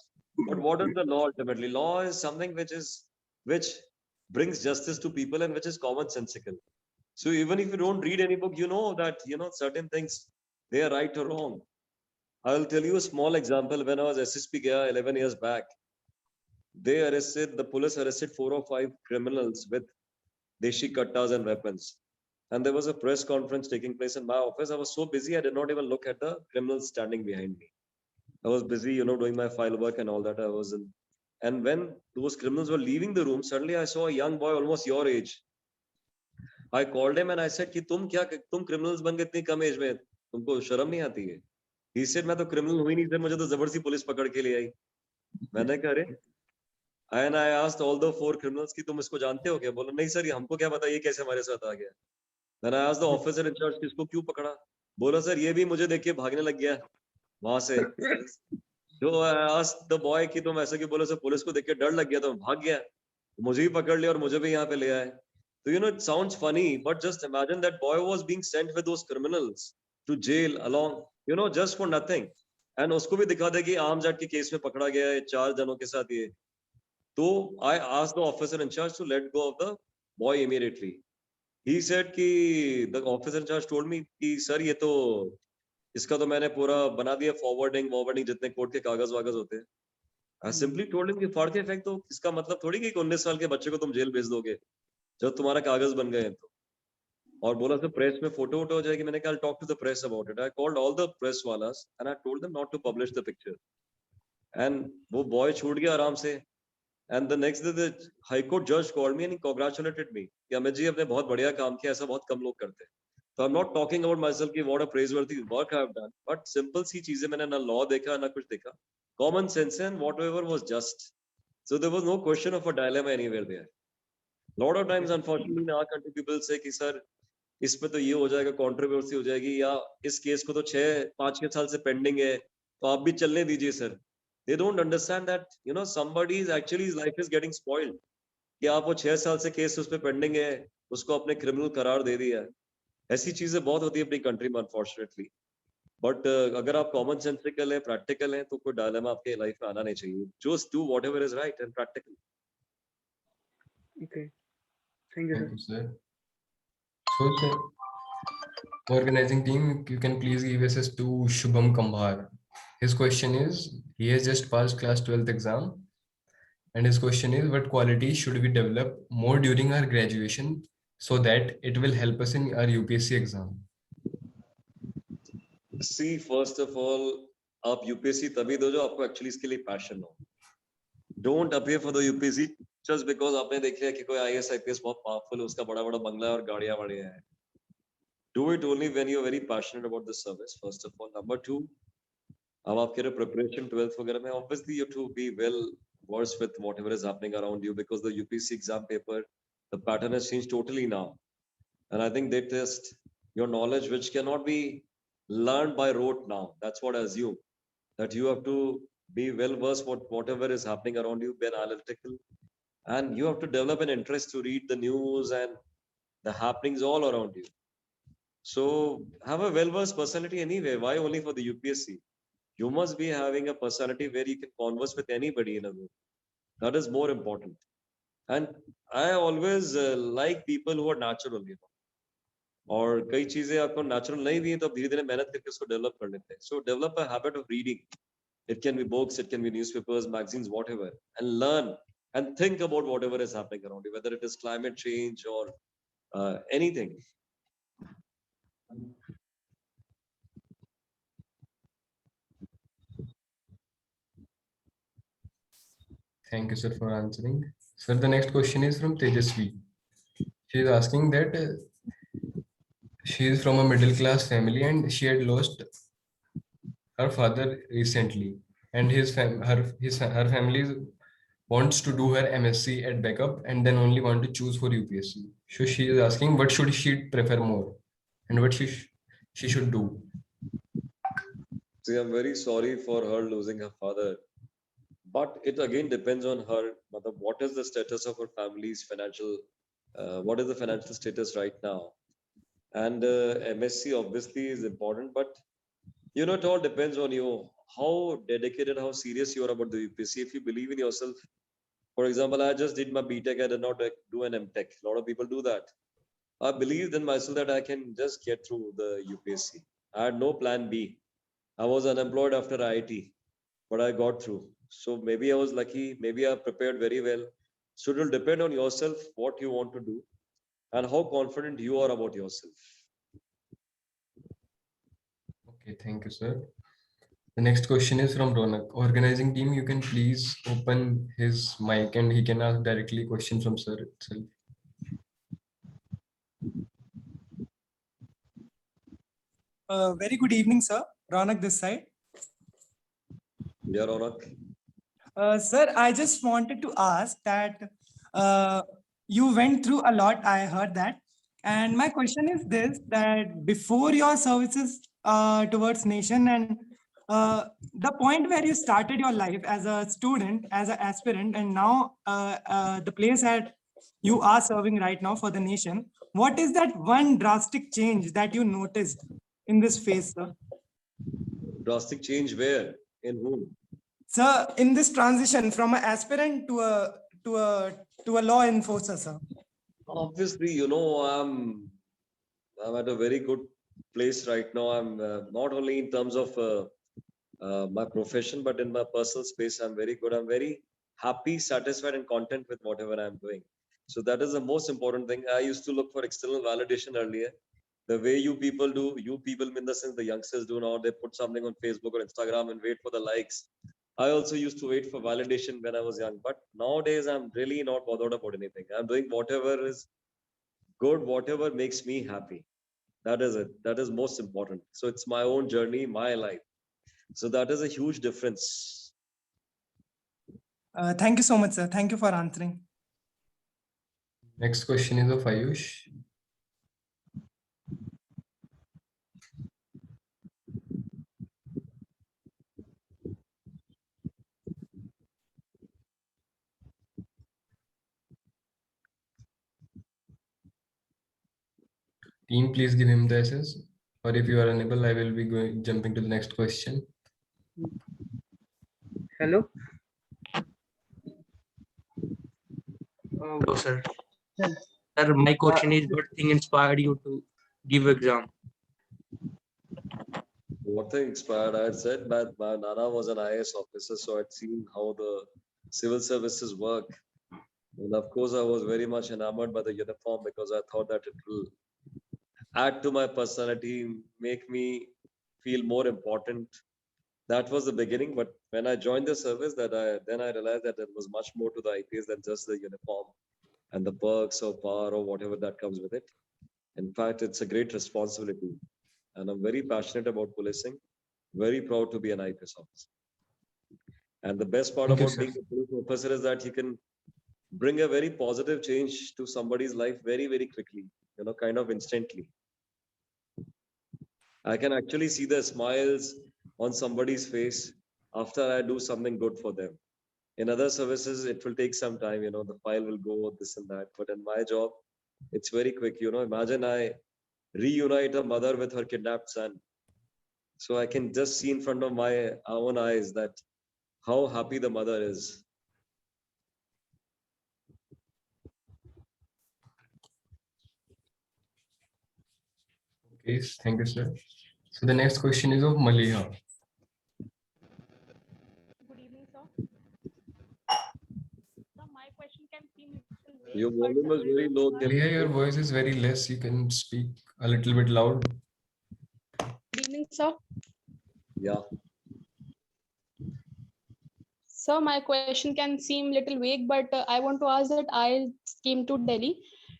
S1: but what is the law ultimately? Law is something which brings justice to people and which is commonsensical. So even if you don't read any book, you know that, you know, certain things, they are right or wrong. I'll tell you a small example. When I was SSP Gaya 11 years back, the police arrested 4 or 5 criminals with deshi kattas and weapons. And there was a press conference taking place in my office. I was so busy, I did not even look at the criminals standing behind me. I was busy, you know, doing my file work and all that. I was in. And when those criminals were leaving the room, suddenly I saw a young boy almost your age. I called him and I said, कि तुम criminals बन गए इतनी कम as में, तुमको शर्म नहीं आती है? He said, मैं तो criminal हुई नहीं सर, मुझे तो जबरदस्ती पुलिस पकड़ के ले आई. मैंने कहा, अरे, and I asked all the 4 criminals कि तुम इसको जानते हो क्या? बोला नहीं सर, ये हमको क्या पता ये कैसे हमारे साथ आ गया. Then I asked the officer in charge कि इसको क्यों पकड़ा? बोला सर ये भी मुझे देख के भागने लग गया वहां से. So I asked the boy कि तुम ऐसा क्यों? बोला सर पुलिस को देख के डर लग गया तो मैं भाग गया. मुझे भी पकड़ लिया और मुझे भी यहाँ पे ले आए. So, you know, it sounds funny, but just imagine that boy was being sent with those criminals to jail along, you know, just for nothing. And उसको भी दिखा दे कि आर्म्स एक्ट के केस में पकड़ा गया है 4 जनों के साथ ये. तो I asked the officer in charge to let go of the boy immediately. He said कि the officer in charge told me कि सर ये तो इसका तो मैंने पूरा बना दिया फॉरवर्डिंग जितने कोर्ट के कागज वागज होते हैं. I simply told him कि फाड़ के फेंक दो. इसका मतलब थोड़ी कि 19 साल के बच्चे को तुम जेल भेज दोगे जब तुम्हारा कागज बन गए तो. और बोला सर प्रेस में फोटो वोटो हो जाएगी. मैंने कहा talk to the press about it. I called all the press वालास and I told them not to publish the picture. And वो बॉय छूट गया आराम से. And the next day the high court जज called me and he congratulated me कि अमित जी आपने बहुत बढ़िया काम किया, ऐसा बहुत कम लोग करते हैं. तो I am not talking about myself कि what a praiseworthy work I have done, but simple सी चीजें मैंने ना लॉ देखा ना कुछ देखा. Common sense and whatever was just. So there was no question of a dilemma anywhere there. Lot of times, unfortunately, in our country, people say कि sir इसमें तो ये हो जाएगा, कंट्रोवर्सी हो जाएगी, या इस केस को तो 5-6 साल से पेंडिंग है तो आप भी चलने दीजिए sir. They don't understand that, you know, somebody is actually his life is getting spoiled. कि आप वो 6 साल से केस उस पे पेंडिंग है, उसको अपने क्रिमिनल करार दे दिया है. ऐसी चीजें बहुत होती है अपनी कंट्री में अनफॉर्चुनेटली. बट अगर आप कॉमन सेंसिकल है, प्रैक्टिकल है, तो कोई डायलेमा आपके लाइफ में आना नहीं चाहिए. Just do whatever is right and practical.
S6: Okay. Thank you, sir.
S3: Thank you, sir. So, sir, organizing team, you can please give access to Shubham Kambhar. His question is, he has just passed class 12th exam. And his question is, what qualities should we develop more during our graduation so that it will help us in our UPSC exam?
S1: See, first of all, आप UPSC तभी दो जो आपको actually इसके लिए passion हो. Don't appear for the UPSC just because आपने देख लिया कि कोई आईएएस आईपीएस बहुत पावरफुल है, उसका बड़ा बड़ा बंगला है और गाड़ियां वाड़ियां हैं. Do it only when you're very passionate about the service, first of all. Number 2, अब आप कह रहे preparation 12th वगैरह में, obviously you have to be well versed with whatever is happening around you, because the UPSC exam paper, the pattern has changed totally now. And I think they test your knowledge, which cannot be learned by rote now. That's what I assume. That you have to be well versed with whatever is happening around you, be analytical, and you have to develop an interest to read the news and the happenings all around you. So have a well versed personality anyway. Why only for the UPSC? You must be having a personality where you can converse with anybody in a way. That is more important. And I always like people who are natural, you know. और कई चीजें आपको natural नहीं भी है तो धीरे धीरे मेहनत करके उसको डेवलप कर लेते हैं. सो develop a habit of reading. It can be books, it can be newspapers, magazines, whatever, and learn and think about whatever is happening around you, whether it is climate change or anything.
S3: Thank you, sir, for answering. Sir, the next question is from Tejasvi. She is asking that she is from a middle class family and she had lost her father recently, and her family wants to do her MSc at backup and then only want to choose for UPSC. So she is asking what should she prefer more and what she should do.
S1: See, I'm very sorry for her losing her father, but it again depends on her. What is the status of her family's financial? What is the financial status right now? And MSc obviously is important, but it all depends on you. How dedicated, how serious you are about the UPSC. If you believe in yourself, for example, I just did my BTech. I did not do an MTech. A lot of people do that. I believed in myself that I can just get through the UPSC. I had no plan B. I was unemployed after IIT, but I got through. So maybe I was lucky. Maybe I prepared very well. So it will depend on yourself what you want to do and how confident you are about yourself.
S3: Okay, thank you, sir. The next question is from Ronak. Organizing team, you can please open his mic and he can ask directly questions from sir itself.
S6: Very good evening, sir. Ronak this side.
S1: Yeah, Ronak.
S6: Sir, I just wanted to ask that you went through a lot. I heard that. And my question is this, that before your services towards nation and the point where you started your life as a student, as an aspirant, and now the place that you are serving right now for the nation, what is that one drastic change that you noticed in this phase, sir?
S1: Drastic change where? In whom?
S6: Sir, in this transition from an aspirant to a law enforcer, sir.
S1: Obviously, I'm at a very good place right now. I'm not only in terms of my profession, but in my personal space, I'm very good. I'm very happy, satisfied, and content with whatever I'm doing. So that is the most important thing. I used to look for external validation earlier. The way you people do, you people in the sense the youngsters do now, they put something on Facebook or Instagram and wait for the likes. I also used to wait for validation when I was young, but nowadays I'm really not bothered about anything. I'm doing whatever is good, whatever makes me happy. That is it. That is most important. So it's my own journey, my life. So that is a huge difference.
S6: Thank you so much, sir. Thank you for answering.
S3: Next question is of Ayush. Team, please give him the SS. Or if you are unable, I will be jumping to the next question.
S7: Hello. Hello, sir. Sir, my question is, what thing inspired you to give exam?
S1: What thing inspired? I had said my Nana was an IAS officer, so I'd seen how the civil services work. And of course, I was very much enamored by the uniform because I thought that it will add to my personality, make me feel more important. That was the beginning. But when I joined the service, then I realized that there was much more to the IPS than just the uniform and the perks or power or whatever that comes with it. In fact, it's a great responsibility. And I'm very passionate about policing, very proud to be an IPS officer. And the best part about being a police officer is that you can bring a very positive change to somebody's life very, very quickly, kind of instantly. I can actually see the smiles on somebody's face after I do something good for them. In other services, it will take some time, the file will go this and that. But in my job, it's very quick. Imagine I reunite a mother with her kidnapped son. So I can just see in front of my own eyes that how happy the mother is.
S3: Okay, thank you, sir. So the next question is of Maliha.
S2: Good evening, sir. So my question can seem little vague,
S1: Your
S2: but
S1: volume is very low.
S3: Maliha, your voice is very less. You can speak a little bit loud.
S2: good evening, sir.
S1: Yeah.
S2: So my question can seem little vague, but I want to ask that I came to Delhi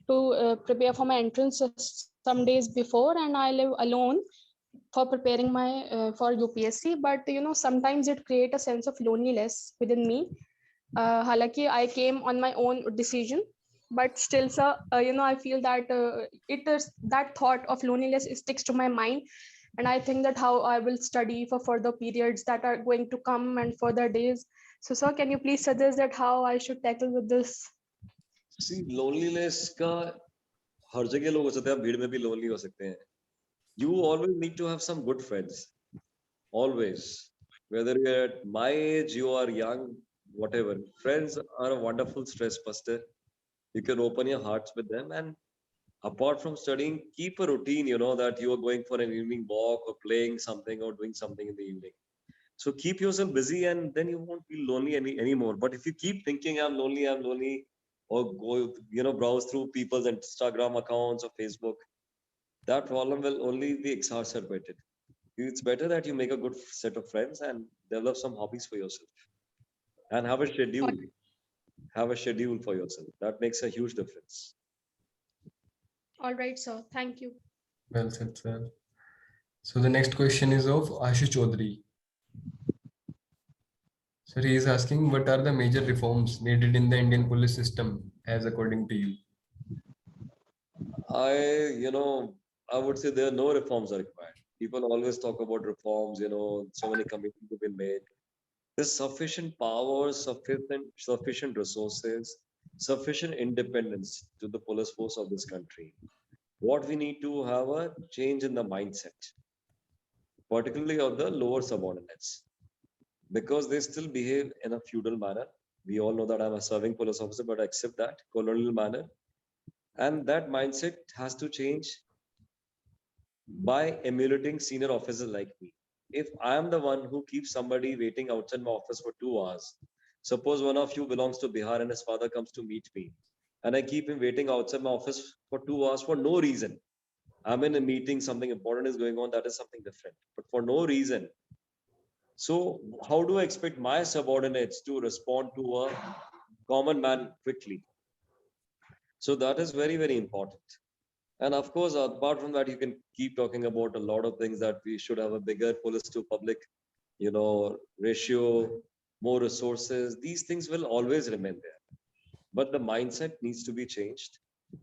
S2: to prepare for my entrance some days before, and I live alone for preparing my for UPSC. But sometimes it creates a sense of loneliness within me. halaki I came on my own decision, but still, sir, I feel that it is that thought of loneliness sticks to my mind, and I think that how I will study for further periods that are going to come and further days. So, sir, can you please suggest that how I should tackle with this?
S1: See, loneliness का हर जगह लोग हो सकते हैं, भीड़ में भी lonely हो सकते हैं. You always need to have some good friends. Always. Whether you're at my age, you are young, whatever. Friends are a wonderful stress buster. You can open your hearts with them, and apart from studying, keep a routine, that you are going for an evening walk or playing something or doing something in the evening. So keep yourself busy, and then you won't feel lonely anymore. But if you keep thinking I'm lonely, or go, browse through people's Instagram accounts or Facebook, that problem will only be exacerbated. It's better that you make a good set of friends and develop some hobbies for yourself, and have a schedule. Have a schedule for yourself. That makes a huge difference.
S2: All right, sir. Thank you.
S3: Well said, sir. So the next question is of Ashish Chaudhary. Sir, he is asking, what are the major reforms needed in the Indian police system, as according to you?
S1: I would say there are no reforms are required. People always talk about reforms, so many committees have been made. There's sufficient power, sufficient resources, sufficient independence to the police force of this country. What we need to have a change in the mindset, particularly of the lower subordinates, because they still behave in a feudal manner. We all know that I'm a serving police officer, but I accept that colonial manner. And that mindset has to change by emulating senior officers like me. If I am the one who keeps somebody waiting outside my office for 2 hours, suppose one of you belongs to Bihar and his father comes to meet me, and I keep him waiting outside my office for 2 hours for no reason. I'm in a meeting, something important is going on, that is something different, but for no reason. So, how do I expect my subordinates to respond to a common man quickly? So, that is very, very important. And of course, apart from that, you can keep talking about a lot of things that we should have a bigger police to public, ratio, more resources. These things will always remain there. But the mindset needs to be changed.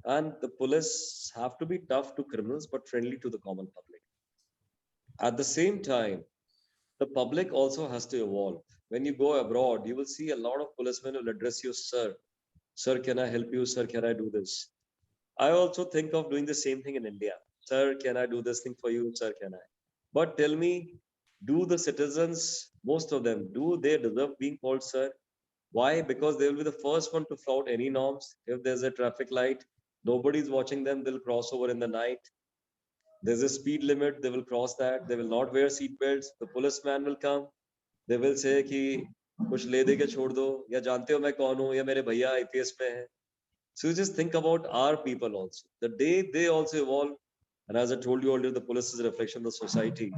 S1: And the police have to be tough to criminals, but friendly to the common public. At the same time, the public also has to evolve. When you go abroad, you will see a lot of policemen will address you, sir. Sir, can I help you? Sir, can I do this? I also think of doing the same thing in India. Sir, can I do this thing for you? Sir, can I? But tell me, do the citizens, most of them, do they deserve being called sir? Why? Because they will be the first one to flout any norms. If there's a traffic light, nobody's watching them, they'll cross over in the night. There's a speed limit, they will cross that. They will not wear seat belts. The policeman will come. They will say कि कुछ ले दे के छोड़ दो, या जानते हो मैं कौन हूँ, या मेरे भैया IPS में है. So you just think about our people also. The day they also evolve, and as I told you earlier, the police is a reflection of the society.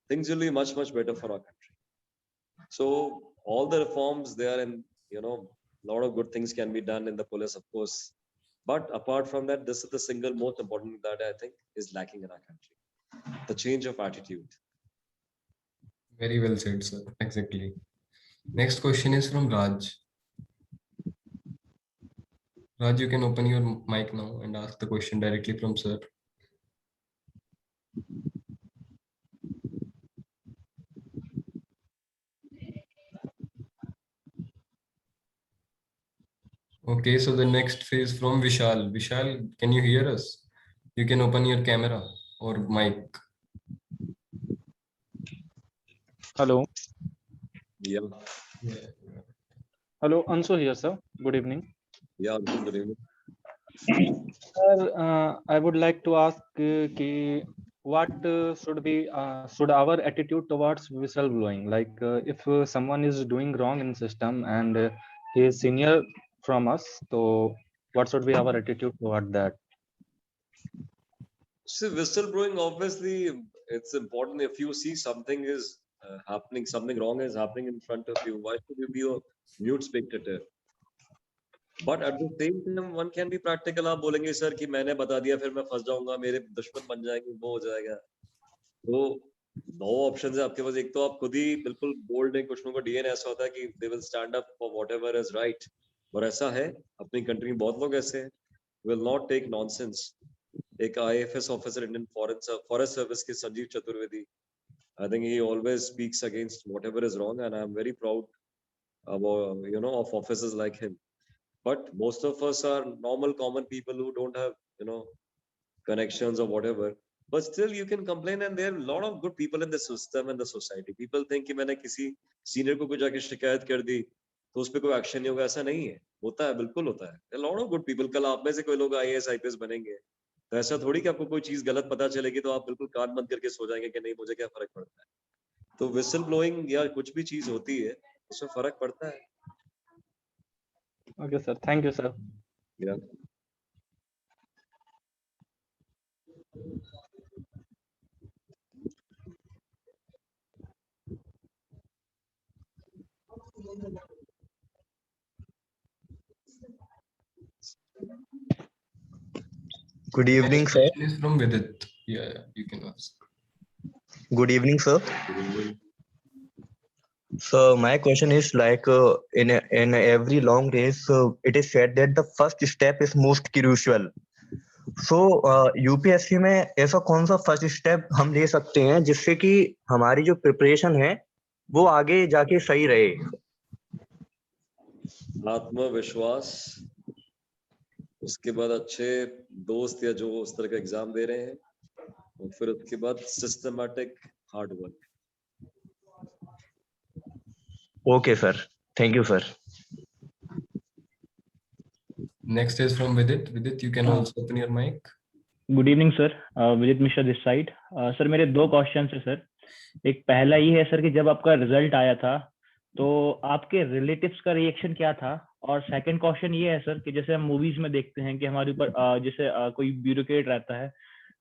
S1: Things will be much, much better for our country. So all the reforms there, and a lot of good things can be done in the police, of course. But apart from that, this is the single most important thing that I think is lacking in our country: the change of attitude.
S3: Very well said, sir. Exactly. Next question is from Raj. Raj, you can open your mic now and ask the question directly from sir. Okay, so the next phase from Vishal. Vishal, can you hear us? You can open your camera or mic.
S8: Hello.
S1: Yeah.
S8: Hello, Ansu here, sir. Good evening.
S1: Yeah, good evening.
S8: Sir, I would like to ask what should our attitude towards whistleblowing? Like if someone is doing wrong in system and he is senior from us, so what should be our attitude toward that?
S1: See, whistleblowing, obviously, it's important. If you see something is happening, something wrong is happening in front of you, why should you be a mute spectator? But at the same time, one can be practical. आप बोलेंगे sir कि मैंने बता दिया, फिर मैं फंस जाऊंगा, मेरे दुश्मन बन जाएंगे, वो हो जाएगा. So 9 ऑप्शन है आपके पास. एक तो आप खुद ही बिल्कुल बोल्ड है, कुछ लोगों का डीएनए ऐसा होता है कि they will stand up for whatever is right, और ऐसा है अपनी कंट्री में बहुत लोग ऐसे हैं, विल नॉट टेक नॉनसेंस. एक IFS officer Indian forest service के Sanjeev Chaturvedi, I think he always speaks against whatever is wrong, and I am very proud about of officers like him. But most of us are normal common people who don't have connections or whatever, but still you can complain, and there are a lot of good people in the system and the society. People think कि मैंने किसी senior को कुछ जाके शिकायत कर दी तो उस पर कोई एक्शन नहीं होगा. ऐसा नहीं है. होता है, बिल्कुल होता है. a lot of good people. कल आप में से कोई लोग आईएएस आईपीएस बनेंगे तो ऐसा थोड़ी कि आपको कोई चीज गलत पता चलेगी तो आप बिल्कुल कान बंद करके सो जाएंगे कि नहीं मुझे क्या फर्क पड़ता है. तो विसल ब्लोइंग या कुछ भी चीज होती है उसमें फर्क पड़ता है.
S8: Okay, sir. Thank you, sir.
S1: Yeah.
S9: Good evening,
S3: Next
S9: sir.
S3: question is from Vidit. Yeah, you can ask.
S9: Good evening, sir. So my question is like in every long race, it is said that the first step is most crucial. So UPSC में ऐसा कौन सा first step हम ले सकते हैं जिससे कि हमारी जो प्रिपरेशन है वो आगे जाके सही रहे?
S1: आत्मविश्वास, उसके बाद अच्छे दोस्त या जो उस तरह का एग्जाम दे रहे हैं, और फिर उसके बाद systematic hard work.
S9: Okay, sir. Thank you, sir.
S3: Next is from Vidit. Vidit, you can also open your mic.
S10: Good evening sir, विदित मिश्रा दिस साइड. सर मेरे दो क्वेश्चन है सर. एक पहला ये है सर कि जब आपका रिजल्ट आया था तो आपके रिलेटिव्स का रिएक्शन क्या था, और सेकंड क्वेश्चन ये है सर कि जैसे हम मूवीज में देखते हैं कि हमारे ऊपर जैसे कोई ब्यूरोक्रेट रहता है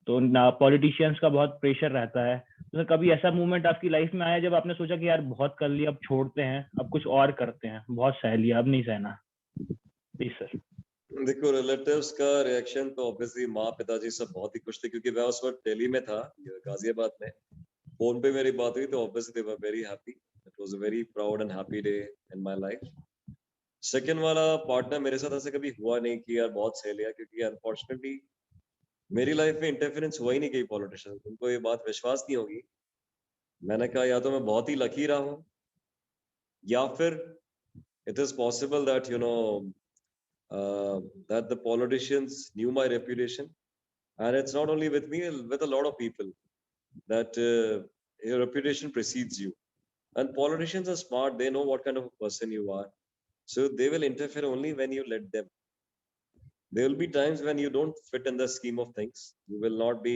S10: तो पॉलिटिशियंस का बहुत प्रेशर रहता है, तो सर कभी ऐसा मूवमेंट आपकी लाइफ में आया जब आपने सोचा कि यार बहुत कर लिया, अब छोड़ते हैं, अब कुछ और करते हैं, बहुत सह लिया, अब नहीं सहना? Please sir.
S1: देखो, रिलेटिव्स का रिएक्शन तो ऑब्वियसली माँ पिताजी सब बहुत ही खुश थे, क्योंकि मैं उस वक्त दिल्ली में था, गाजियाबाद में. फोन पे मेरी बात हुई तो obviously they were very happy. It was a very proud and happy day in my life. Second वाला पार्टनर मेरे साथ ऐसे कभी हुआ नहीं कि यार बहुत सह लिया, क्योंकि अनफॉर्चुनेटली मेरी लाइफ में इंटरफेरेंस हुआ ही नहीं कहीं पॉलिटिशियन. उनको ये बात विश्वास नहीं होगी. मैंने कहा या तो मैं बहुत ही लकी रहा हूँ, या फिर it is possible that that the politicians knew my reputation, and it's not only with me, with a lot of people, that your reputation precedes you. And politicians are smart. They know what kind of a person you are, so they will interfere only when you let them. There will be times when you don't fit in the scheme of things. You will not be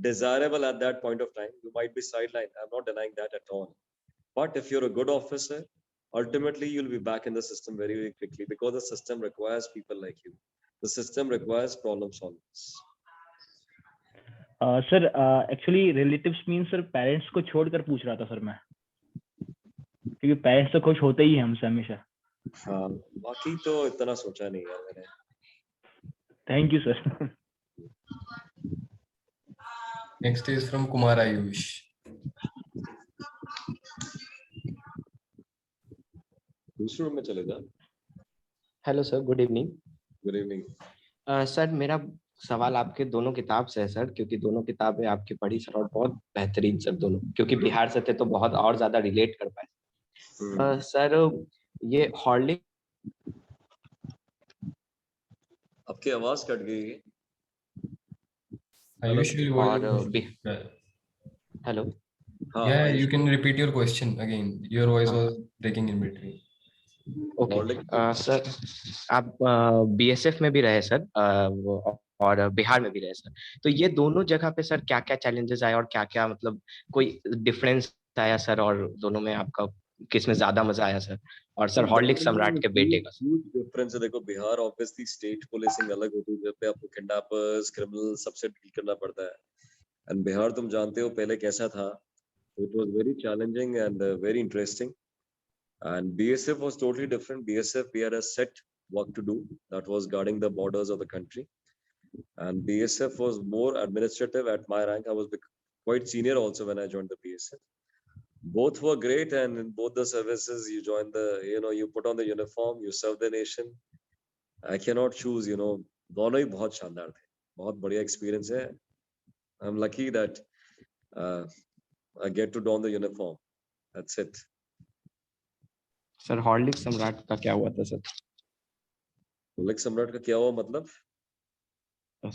S1: desirable at that point of time. You might be sidelined. I'm not denying that at all. But if you're a good officer, ultimately you'll be back in the system very, very quickly, because the system requires people like you. The system requires problem solvers.
S10: Sir actually relatives mean sir parents को छोड़कर पूछ रहा था sir मैं, क्योंकि parents तो खुश होते ही हैं हमसे हमेशा.
S1: हाँ, बाकी तो इतना सोचा नहीं यार मैंने.
S10: Thank you sir.
S3: Next is from Kumar Ayush.
S1: दूसरे रूम में चले जा.
S7: Hello sir, good evening.
S1: Good evening.
S7: Sir मेरा सवाल आपके दोनों किताब से है सर, क्योंकि दोनों किताबें आपकी पढ़ी सर, और बहुत बेहतरीन सर दोनों, क्योंकि बिहार से थे तो बहुत और ज्यादा रिलेट कर पाए. सर ये हॉर्लिक,
S1: आपकी आवाज कट गई है.
S3: Ayush,
S7: और hello.
S3: Yeah, you can repeat your question again. Your voice was breaking in between.
S7: Okay sir, आप बीएसएफ में भी रहे सर, और बिहार में भी रहे सर, तो ये दोनों जगह पे सर क्या क्या चैलेंजेस आए और क्या क्या मतलब कोई डिफरेंस आया सर, और दोनों में आपका किस में ज्यादा मजा आया सर, और सर हॉर्लिक सम्राट के बेटे का.
S1: डिफरेंस है. देखो, बिहार ऑब्वियसली स्टेट पुलिसिंग अलग होती है, जब पे आपको किडनैपर्स, क्रिमिनल सबसे डील करना पड़ता है. एंड बिहार तुम जानते हो पहले कैसा था. It was very challenging and very interesting. And BSF was totally different. BSF, we had a set work to do, that was guarding the borders of the country. And BSF was more administrative. At my rank, I was quite senior also when I joined the BSF. Both were great, and in both the services, you join the, you put on the uniform, you serve the nation. I cannot choose, दोनों ही बहुत शानदार थे, बहुत बढ़िया experience है. I'm lucky that I get to don the uniform. That's it.
S7: Sir हॉर्लिक सम्राट का क्या हुआ था सर?
S1: हॉर्लिक सम्राट का क्या हुआ मतलब?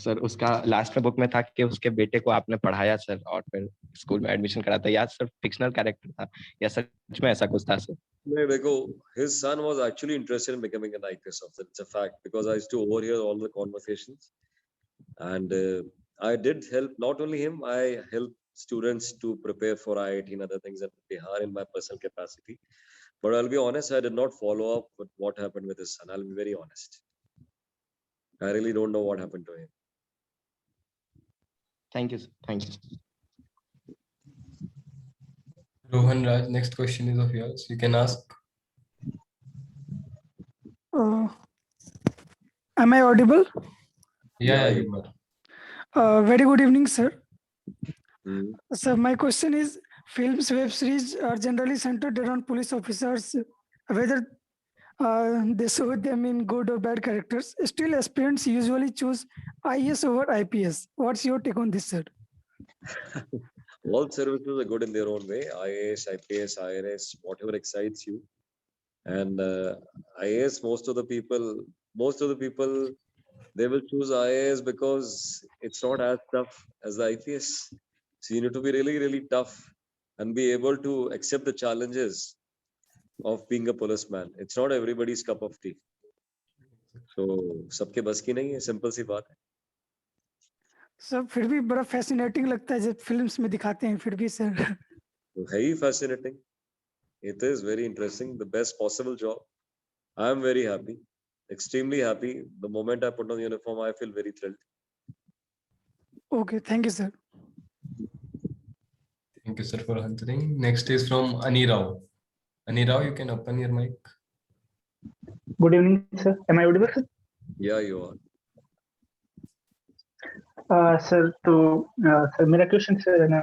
S7: सर उसका लास्ट में बुक में था कि उसके बेटे को आपने पढ़ाया सर और फिर स्कूल में एडमिशन करा था, या सर फिक्शनल कैरेक्टर था या सच में ऐसा कुछ था सर?
S1: नहीं देखो, his son was actually interested in becoming an IPS officer. It's a fact because I used to overhear all the conversations, and I did help not only him, I helped students to prepare for IIT and other things at Bihar in my personal capacity. But I'll be honest, I did not follow up with what happened with his son. I'll be very honest. I really don't know what happened to him.
S7: Thank you, sir. Thank you.
S3: Rohan Raj, next question is of yours. You can ask.
S11: Am I audible?
S3: Yeah, you are.
S11: Very good evening, sir.
S1: Hmm.
S11: Sir, my question is, films, web series are generally centered around police officers, whether they show them in good or bad characters. Still, aspirants usually choose IS over IPS. What's your take on this, sir?
S1: All services are good in their own way. IAS, IPS, IRS, whatever excites you. And IAS, most of the people, they will choose IAS because it's not as tough as the IPS. So you need to be really, really tough and be able to accept the challenges of being a policeman. It's not everybody's cup of tea. So सबके बस की नहीं है, simple सी बात है.
S11: Sir फिर भी बड़ा fascinating लगता है जब फिल्म्स में दिखाते हैं, फिर भी सर.
S1: है ही fascinating. It is very interesting, the best possible job. I am very happy, extremely happy. The moment I put on the uniform, I feel very thrilled.
S11: Okay, thank you, sir.
S3: Thank you, sir, for answering. Next is from Ani Rao. Ani Rao, you can open your mic.
S10: Good evening, sir. Am I audible, sir?
S1: Yeah, you are.
S10: Sir तो sir मेरा question sir है ना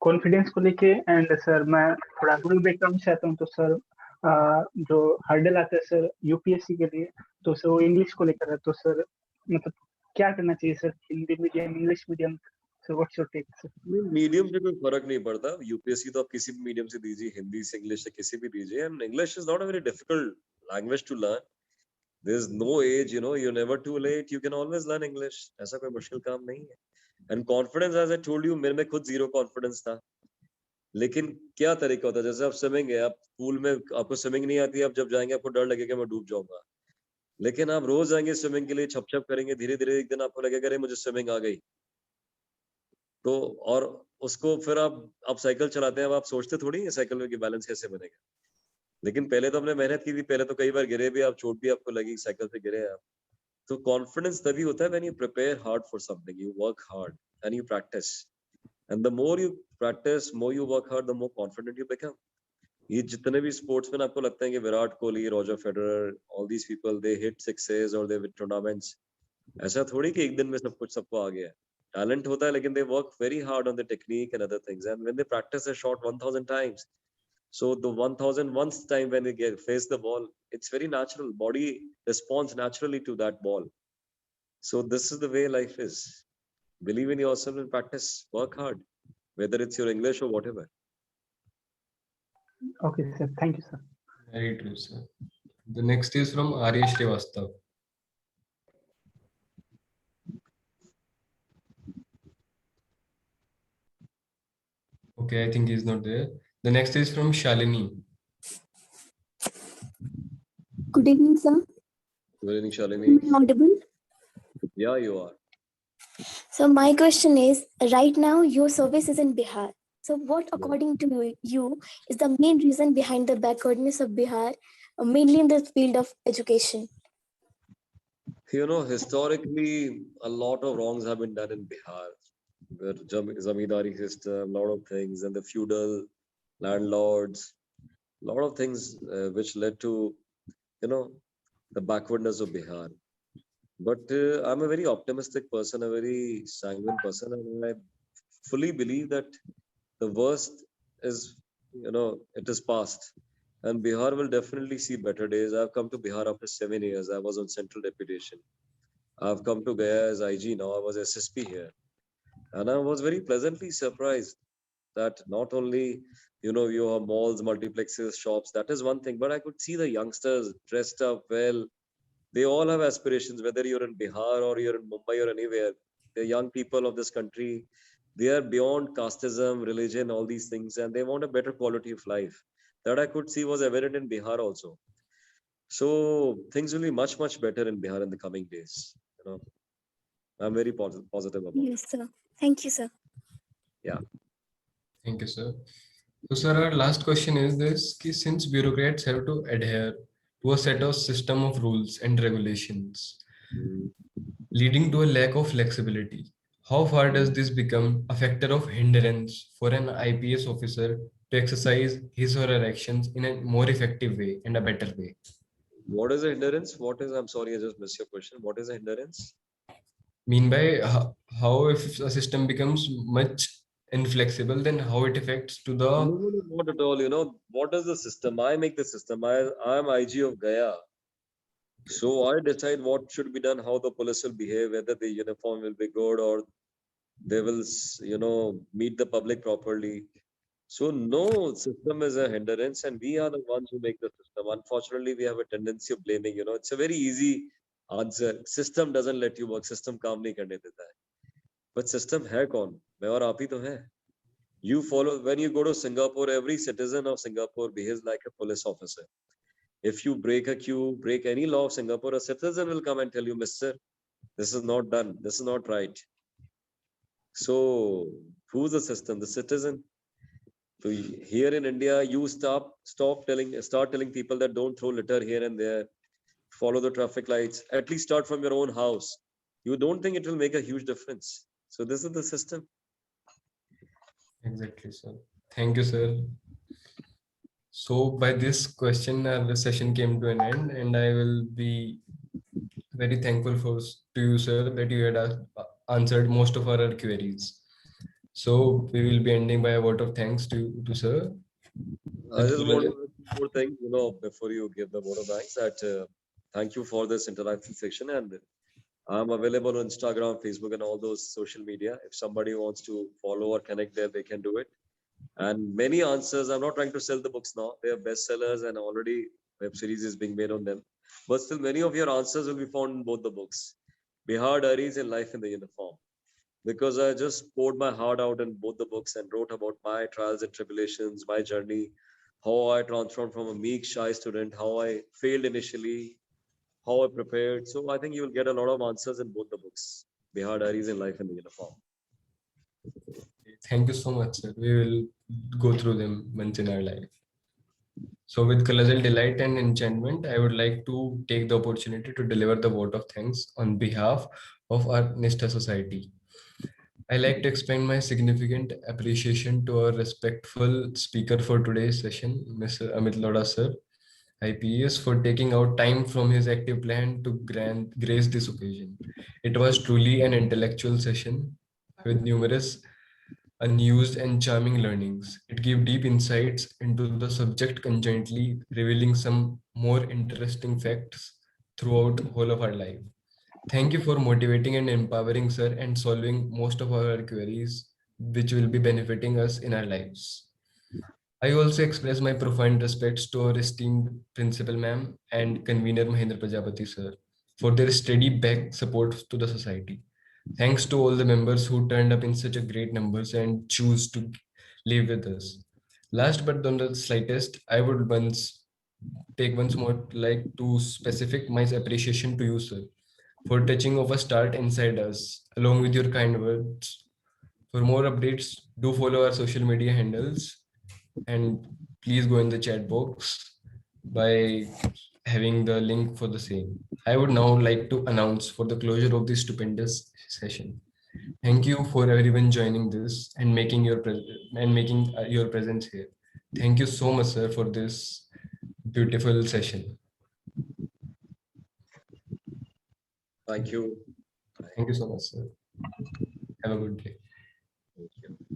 S10: confidence को लेके, and sir मैं थोड़ा rural background से आता हूँ, तो सर जो हर्डल आता है सर यूपीएससी के लिए, तो सर वो इंग्लिश को लेकर है, तो सर मतलब क्या करना चाहिए sir, Hindi medium, English medium, sir what's your take sir?
S1: Medium से कोई फर्क नहीं पड़ता. यूपीएससी तो आप किसी भी मीडियम से दीजिए, हिंदी से, इंग्लिश से, किसी भी दीजिए. And English is not a very difficult language to learn. There is no age, you're never too late. You can always learn English. ऐसा कोई मुश्किल काम नहीं है. And confidence, as I told you, मेरे में खुद zero confidence था. लेकिन क्या तरीका होता है, जैसे आप स्विमिंग है, आप पूल में आपको स्विमिंग नहीं आती, आप जब जाएंगे आपको डर लगेगा मैं डूब जाऊंगा. लेकिन आप रोज जाएंगे स्विमिंग के लिए, छप छप करेंगे, धीरे धीरे एक दिन आपको लगेगा अरे मुझे स्विमिंग आ गई. तो और उसको फिर आप साइकिल चलाते हैं, अब आप सोचते थोड़ी है साइकिल में कि बैलेंस कैसे बनेगा. लेकिन पहले तो हमने मेहनत की थी, पहले तो कई बार गिरे भी आप, चोट भी आपको लगी, साइकिल से गिरे आप. तो कॉन्फिडेंस तभी होता है when you prepare hard for something, you work hard and you practice, and the more you practice, more you work hard, the more confident you become. ये जितने भी स्पोर्ट्समैन आपको लगता है कि Virat Kohli, Roger Federer, all these people they hit sixes or they win tournaments, ऐसा थोड़ी कि एक दिन में सब कुछ सबको आ गया. टैलेंट होता है, लेकिन they work very hard on the technique and other things, and when they practice a shot 1000 times, so the 1001st time when they face the ball, it's very natural. Body responds naturally to that ball. So this is the way life is. Believe in yourself and practice. Work hard, whether it's your English or whatever.
S10: Okay, sir. Thank you, sir.
S3: Very true, sir. The next is from Arya Srivastav. Okay, I think he's not there. The next is from Shalini.
S12: Good evening, sir.
S1: Good evening, Shalini.
S12: Am I audible?
S1: Yeah, you are.
S12: So my question is, right now your service is in Bihar. So what, according to you, is the main reason behind the backwardness of Bihar, mainly in the field of education?
S1: Historically, a lot of wrongs have been done in Bihar. The zamindari system, a lot of things, and the feudal landlords, a lot of things which led to, the backwardness of Bihar. But I'm a very optimistic person, a very sanguine person, and I fully believe that the worst is, it is past. And Bihar will definitely see better days. I've come to Bihar after 7 years. I was on central deputation. I've come to Gaya as IG now. I was SSP here. And I was very pleasantly surprised that not only, you have malls, multiplexes, shops, that is one thing, but I could see the youngsters dressed up well. They all have aspirations, whether you're in Bihar or you're in Mumbai or anywhere. The young people of this country, they are beyond casteism, religion, all these things, and they want a better quality of life. That I could see was evident in Bihar also. So things will be much, much better in Bihar in the coming days. I'm very positive about it.
S12: Yes, sir. Thank you, sir.
S1: Yeah.
S3: Thank you, sir. So, sir, our last question is this: since bureaucrats have to adhere to a set of system of rules and regulations, leading to a lack of flexibility, how far does this become a factor of hindrance for an IPS officer to exercise his or her actions in a more effective way and a better way?
S1: What is a hindrance? I'm sorry, I just missed your question. What is a hindrance?
S3: Mean by how if a system becomes much inflexible, then how it affects to the...
S1: No, not at all. What is the system? I make the system. I'm IG of Gaya. So I decide what should be done, how the police will behave, whether the uniform will be good or they will, meet the public properly. So no system is a hindrance, and we are the ones who make the system. Unfortunately, we have a tendency of blaming. It's a very easy answer. System doesn't let you work. System काम नहीं करने देता है. But system है कौन? मैं और आप ही तो हैं. You follow, when you go to Singapore, every citizen of Singapore behaves like a police officer. If you break a queue, break any law of Singapore, a citizen will come and tell you, Mister, this is not done. This is not right. So who's the system? The citizen. So here in India, you start telling people that don't throw litter here and there, follow the traffic lights, at least start from your own house. You don't think it will make a huge difference. So this is the system.
S3: Exactly, sir. Thank you, sir. So by this question, the session came to an end, and I will be very thankful to you, sir, that you had answered most of our queries. So we will be ending by a vote of thanks to sir.
S1: I just want to add more things, before you give the vote of thanks, that thank you for this interactive section, and I'm available on Instagram, Facebook, and all those social media. If somebody wants to follow or connect there, they can do it. And many answers. I'm not trying to sell the books now. They are bestsellers, and already web series is being made on them. But still, many of your answers will be found in both the books, Bihar Diaries and Life in the Uniform. Because I just poured my heart out in both the books and wrote about my trials and tribulations, my journey, how I transformed from a meek, shy student, how I failed initially, how I prepared. So I think you will get a lot of answers in both the books, Bihar Diaries and Life in the Uniform.
S3: Thank you so much, sir. We will go through them once in our life. So with colossal delight and enchantment, I would like to take the opportunity to deliver the vote of thanks on behalf of our NISHTHA society. I like to explain my significant appreciation to our respectful speaker for today's session, Mr. Amit Lodha, sir, IPS, for taking out time from his active plan to grace this occasion. It was truly an intellectual session with numerous unused and charming learnings. It gave deep insights into the subject conjointly, revealing some more interesting facts throughout the whole of our life. Thank you for motivating and empowering, sir, and solving most of our queries, which will be benefiting us in our lives. I also express my profound respects to our esteemed principal ma'am and convener Mahendra Prajapati, sir, for their steady back support to the society. Thanks to all the members who turned up in such a great numbers and choose to live with us. Last but not the slightest, I would once more like to specific my appreciation to you, sir, for touching of a start inside us, along with your kind words. For more updates, do follow our social media handles and please go in the chat box by having the link for the same. I would now like to announce for the closure of this stupendous session. Thank you for everyone joining this and making your presence here. Thank you so much, sir, for this beautiful session.
S1: Thank you.
S3: Thank you so much, sir. Have a good day.
S1: Thank you.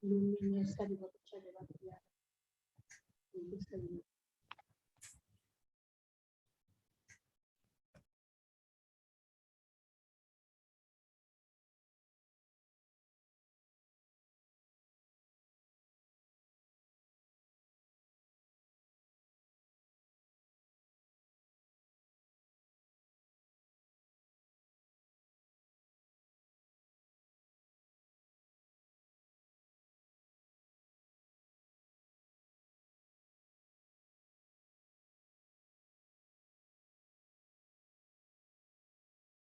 S13: luminaries का भी बहुत अच्छा जवाब दिया है।